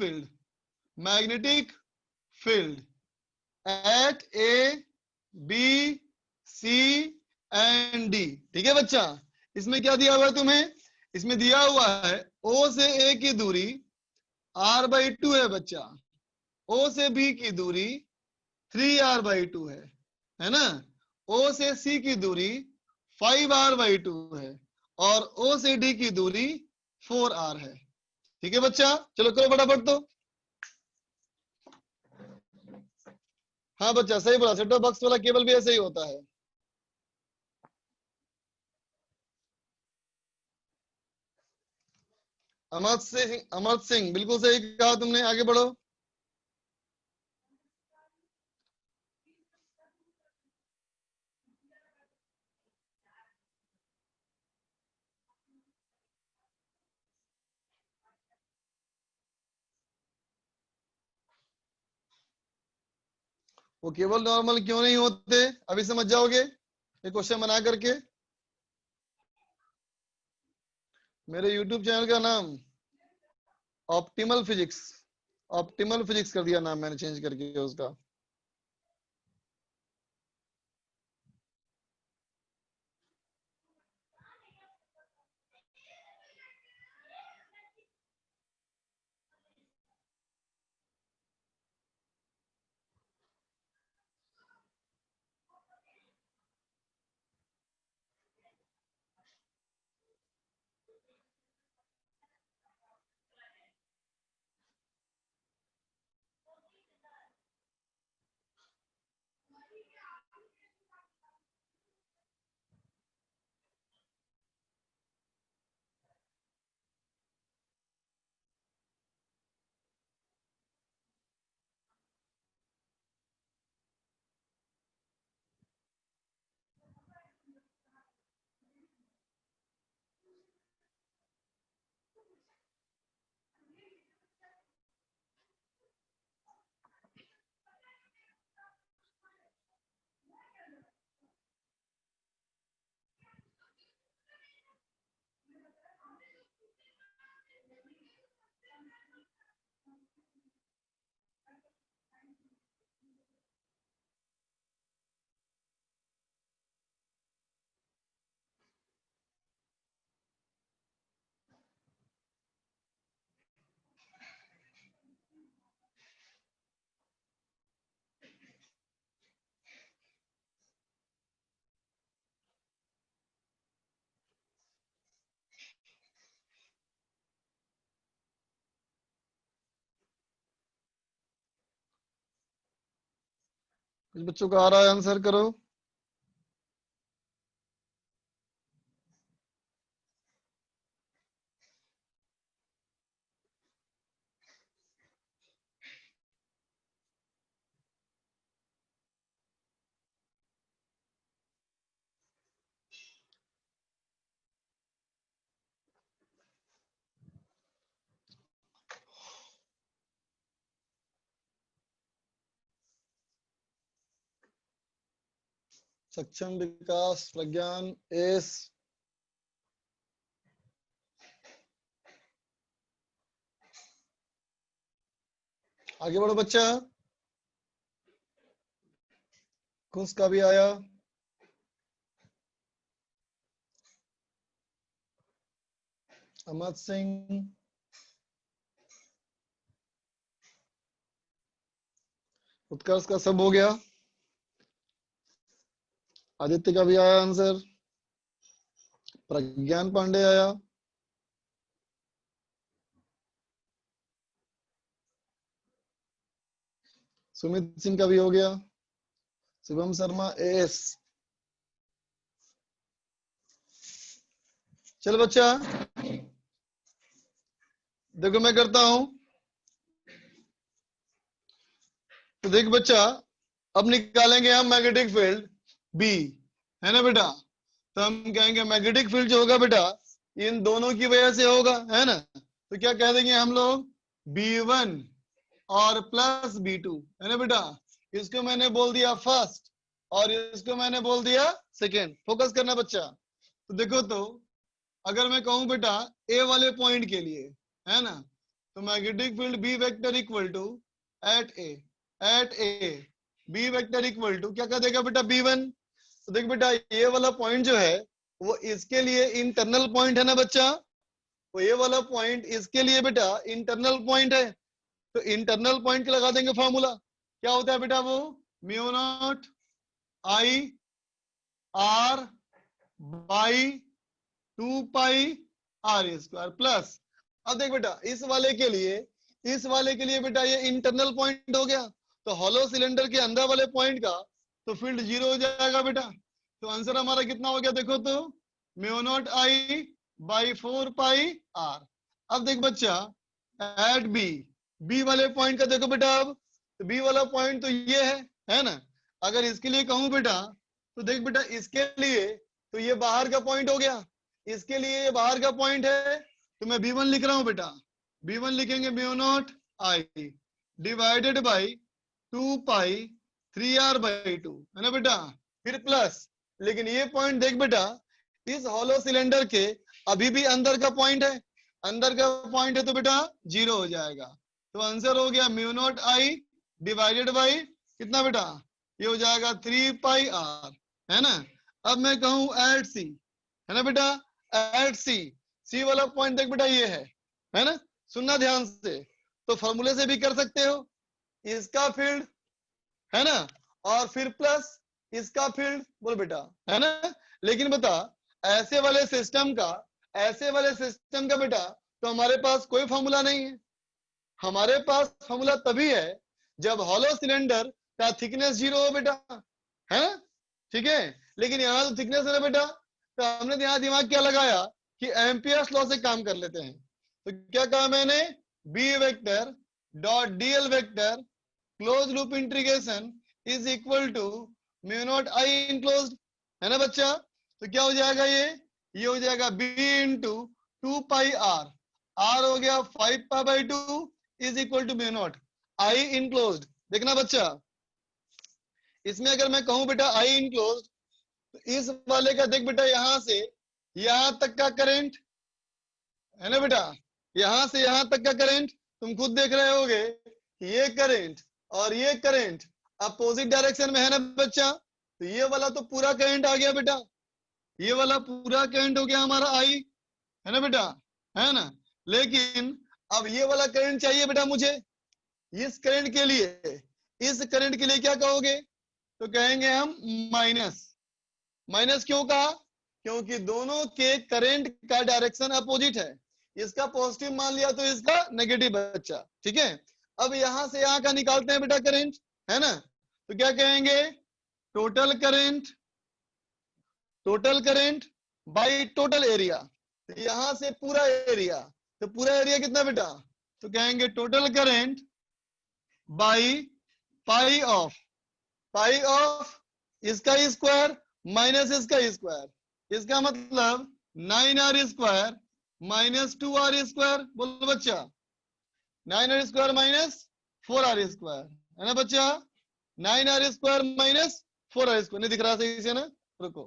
[SPEAKER 1] field at A B C and D. ठीक है बच्चा, इसमें क्या दिया हुआ है तुम्हें, इसमें दिया हुआ है ओ से ए की दूरी r/2 है बच्चा, ओ से बी की दूरी 3r/2 है ना, ओ से सी की दूरी 5r/2 है, और ओ से डी की दूरी 4r है। ठीक है बच्चा, चलो करो फटाफट तो। हाँ बच्चा सही बोला, सेट टॉप बॉक्स वाला केबल भी ऐसे ही होता है। अमर सिंह बिल्कुल सही कहा तुमने, आगे बढ़ो। वो केवल नॉर्मल क्यों नहीं होते, अभी समझ जाओगे ये क्वेश्चन बना करके। मेरे YouTube चैनल का नाम ऑप्टिमल फिजिक्स कर दिया नाम मैंने चेंज करके उसका। कुछ बच्चों को आ रहा है, आंसर करो। सक्षम, विकास, प्रज्ञान, एस, आगे बढ़ो बच्चा। खुश का भी आया। अमर सिंह, उत्कर्ष का सब हो गया। आदित्य का भी आया आंसर। प्रज्ञान पांडे आया। सुमित सिंह का भी हो गया। शुभम शर्मा, एस। चल बच्चा, देखो मैं करता हूं। तो देख बच्चा, अब निकालेंगे हम मैग्नेटिक फील्ड बी, है ना बेटा। तो हम कहेंगे मैग्नेटिक फील्ड जो होगा बेटा, इन दोनों की वजह से होगा, है ना। तो क्या कह देंगे हम लोग, B1 और प्लस B2, है ना बेटा। इसको मैंने बोल दिया फर्स्ट और इसको मैंने बोल दिया सेकेंड। फोकस करना बच्चा। तो देखो, तो अगर मैं कहूं बेटा ए वाले पॉइंट के लिए, है ना, तो magnetic field B vector equal to at A B vector equal to क्या कह देगा बेटा, B1। तो देख बेटा, ये वाला पॉइंट जो है वो इसके लिए इंटरनल पॉइंट है ना बच्चा। तो ये वाला पॉइंट इसके लिए बेटा इंटरनल पॉइंट है। तो इंटरनल पॉइंट का लगा देंगे फॉर्मूला। क्या होता है बेटा वो, mu naught I R by 2 pi R square plus. अब देख बेटा, इस वाले के लिए बेटा ये इंटरनल पॉइंट हो गया। तो हॉलो सिलेंडर के अंदर वाले पॉइंट का तो फील्ड 0 हो जाएगा बेटा। तो आंसर हमारा कितना हो गया, देखो तो mu naught I by 4 pi R. अब देख बच्चा, एट बी वाले पॉइंट का देखो बेटा। अब तो बी वाला पॉइंट तो ये है ना। अगर इसके लिए कहूं बेटा, तो देख बेटा, इसके लिए तो ये बाहर का पॉइंट हो गया, इसके लिए ये बाहर का पॉइंट है। तो मैं B1 लिख रहा हूं बेटा। B1 लिखेंगे mu naught I divided by 2 pi 3r by 2, है ना बेटा। फिर प्लस, लेकिन ये पॉइंट देख बेटा, इस हॉलो सिलेंडर के अभी भी अंदर का पॉइंट है, अंदर का पॉइंट है, तो बेटा 0 हो जाएगा। तो आंसर हो गया mu naught I divided by कितना बेटा, ये हो जाएगा 3 पाई r, है ना। अब मैं कहूं एट सी, है ना बेटा, एट सी वाला पॉइंट देख बेटा ये है ना। सुनना ध्यान से, तो फॉर्मूले से भी कर सकते हो। इसका फील्ड, है ना, और फिर प्लस इसका फील्ड, बोल बेटा, है ना। लेकिन बता, ऐसे वाले सिस्टम का बेटा तो हमारे पास कोई फॉर्मूला नहीं है। हमारे पास फॉर्मूला तभी है जब हॉलो सिलेंडर का थिकनेस 0 हो बेटा, है ना। ठीक है, लेकिन यहाँ तो थिकनेस है ना बेटा। तो हमने यहाँ दिमाग क्या लगाया कि एम्पियर्स लॉ से काम कर लेते हैं। तो क्या कहा मैंने, B vector dot DL vector close loop integration is equal to mu naught I enclosed, है ना बच्चा। तो क्या हो जाएगा, ये हो जाएगा b into 2 pi R, R हो गया 5 pi by 2 is equal to mu naught I enclosed. देखना बच्चा, इसमें अगर मैं कहूं बेटा आई इनक्लोज्ड, तो इस वाले का देख बेटा, यहां से यहां तक का करंट, है ना बेटा, यहां से यहां तक का करंट तुम खुद देख रहे होगे, ये करंट और ये करंट अपोजिट डायरेक्शन में है ना बच्चा। तो ये वाला तो पूरा करंट आ गया बेटा, ये वाला पूरा करंट हो गया हमारा आई, है ना बेटा, है ना। लेकिन अब ये वाला करंट चाहिए बेटा मुझे। इस करंट के लिए क्या कहोगे, तो कहेंगे हम माइनस क्यों कहा, क्योंकि दोनों के करंट का डायरेक्शन अपोजिट है। इसका पॉजिटिव मान लिया तो इसका नेगेटिव बच्चा, ठीक है। अब यहां से यहां का निकालते हैं बेटा करंट, है ना। तो क्या कहेंगे, total current by total area. तो यहां से पूरा एरिया, तो पूरा एरिया कितना बेटा, तो कहेंगे total current by pi of इसका स्क्वायर माइनस इसका स्क्वायर, इसका मतलब 9r² माइनस 2r²। बोलो बच्चा, 9r² माइनस 4r², है ना बच्चा, 9r² माइनस 4r²। नहीं दिख रहा सही से ना, रुको।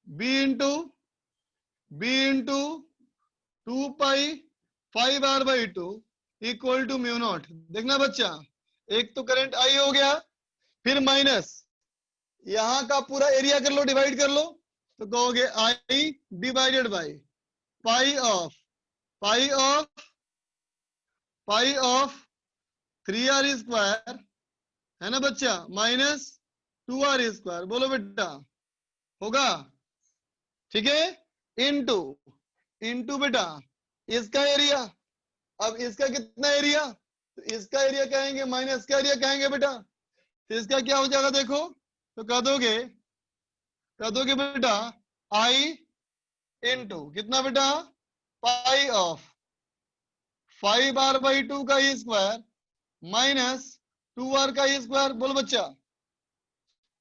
[SPEAKER 1] b into 2 pi 5r/2 equal to mu naught. देखना बच्चा, एक तो करंट आई हो गया, फिर माइनस यहां का पूरा एरिया कर लो, डिवाइड कर लो, तो कहोगे I divided by pi of 3r², है ना बच्चा, माइनस 2r²। बोलो बेटा, होगा, ठीक है, इनटू बेटा इसका एरिया। अब इसका कितना एरिया, तो इसका एरिया कहेंगे माइनस का एरिया कहेंगे बेटा। तो इसका क्या हो जाएगा देखो, तो कह दोगे बेटा आई इनटू कितना बेटा, पाई ऑफ 5r/2 का स्क्वायर माइनस 2r का स्क्वायर। बोलो बच्चा,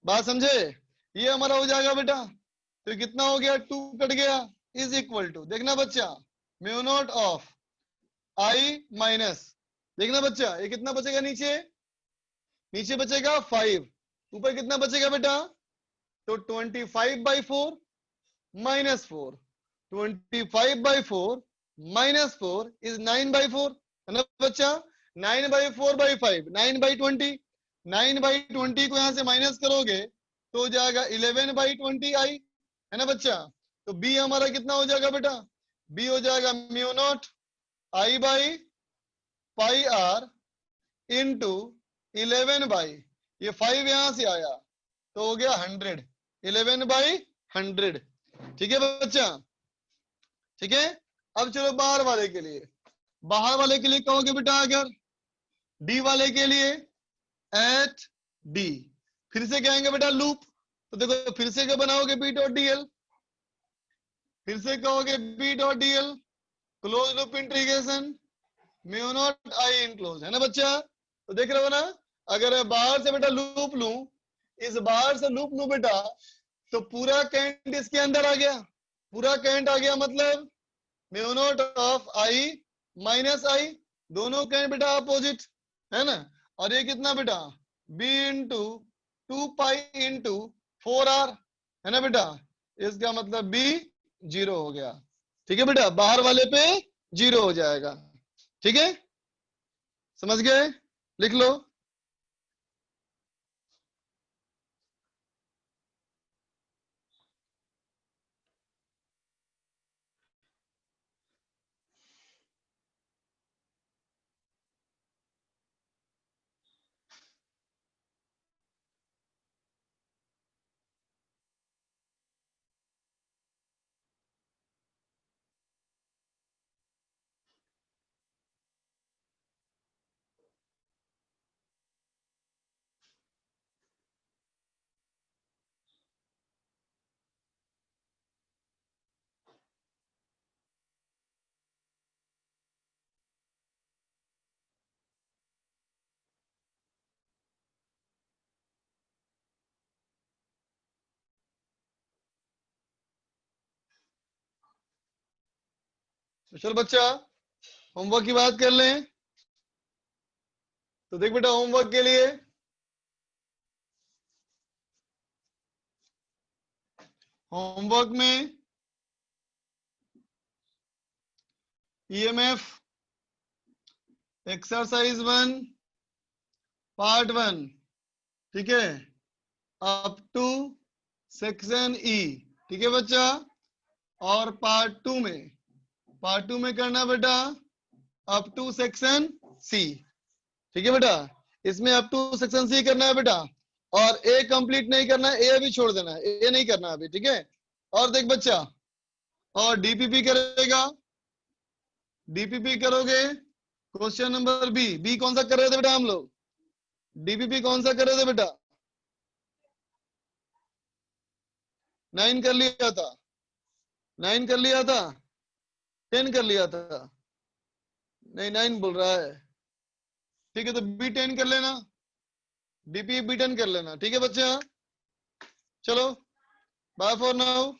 [SPEAKER 1] बात समझे, ये हमारा हो जाएगा बेटा। तो कितना हो गया, 2 कट गया, इज इक्वल टू, देखना बच्चा, mu not of I minus, देखना बच्चा ये कितना बचेगा, नीचे बचेगा 5, ऊपर कितना बचेगा बेटा, तो 25/4 माइनस 4, 25/4 माइनस 4 इज 9/4, है ना बच्चा, 9/4/5 9/20, 9/20 को यहां से माइनस करोगे तो हो जाएगा 11/20 आई, है ना बच्चा। तो बी हमारा कितना हो जाएगा बेटा, बी हो जाएगा mu naught I by pi are into 11 by, ये 5 यहां से आया तो हो गया 100, 11/100। ठीक है बच्चा, ठीक है। अब चलो बाहर वाले के लिए, कहोगे बेटा अगर डी वाले के लिए एट डी, फिर से कहेंगे बेटा लूप, तो देखो फिर से क्या बनाओगे, बी डॉट डी एल, फिर से कहोगे B dot D L close loop integration mu naught I enclose, है ना बच्चा। तो देख रहे हो ना, अगर बाहर से बेटा लूप लूं, इस बाहर से लूप लूं बेटा, तो पूरा करंट इसके अंदर आ गया, पूरा करंट आ गया, मतलब mu not of I minus I, दोनों करंट बेटा अपोजिट, है ना। और ये कितना बेटा, B into 2 pi into 4r, है ना बेटा, इसका मतलब बी 0 हो गया। ठीक है बेटा, बाहर वाले पे 0 हो जाएगा। ठीक है, समझ गए, लिख लो। तो चलो बच्चा होमवर्क की बात कर लें। तो देख बेटा, होमवर्क के लिए होमवर्क में ईएमएफ एक्सरसाइज 1 पार्ट 1, ठीक है, अप टू सेक्शन ई, ठीक है बच्चा। और पार्ट 2 में करना बेटा अप टू सेक्शन सी, ठीक है बेटा। इसमें अप टू सेक्शन सी करना है बेटा, और ए कंप्लीट नहीं करना है, ए अभी छोड़ देना है, ए नहीं करना अभी, ठीक है। और देख बच्चा, और डीपीपी करेगा, डीपीपी करोगे क्वेश्चन नंबर बी कौन सा कर रहे थे बेटा हम लोग? डीपीपी कौन सा कर रहे थे बेटा? 9 कर लिया था, 9 कर लिया था, 10 कर लिया था, नहीं 9 बोल रहा है। ठीक है, तो B10 कर लेना, डीपी B10 कर लेना। ठीक है बच्चे, हाँ चलो बाय फॉर नाउ।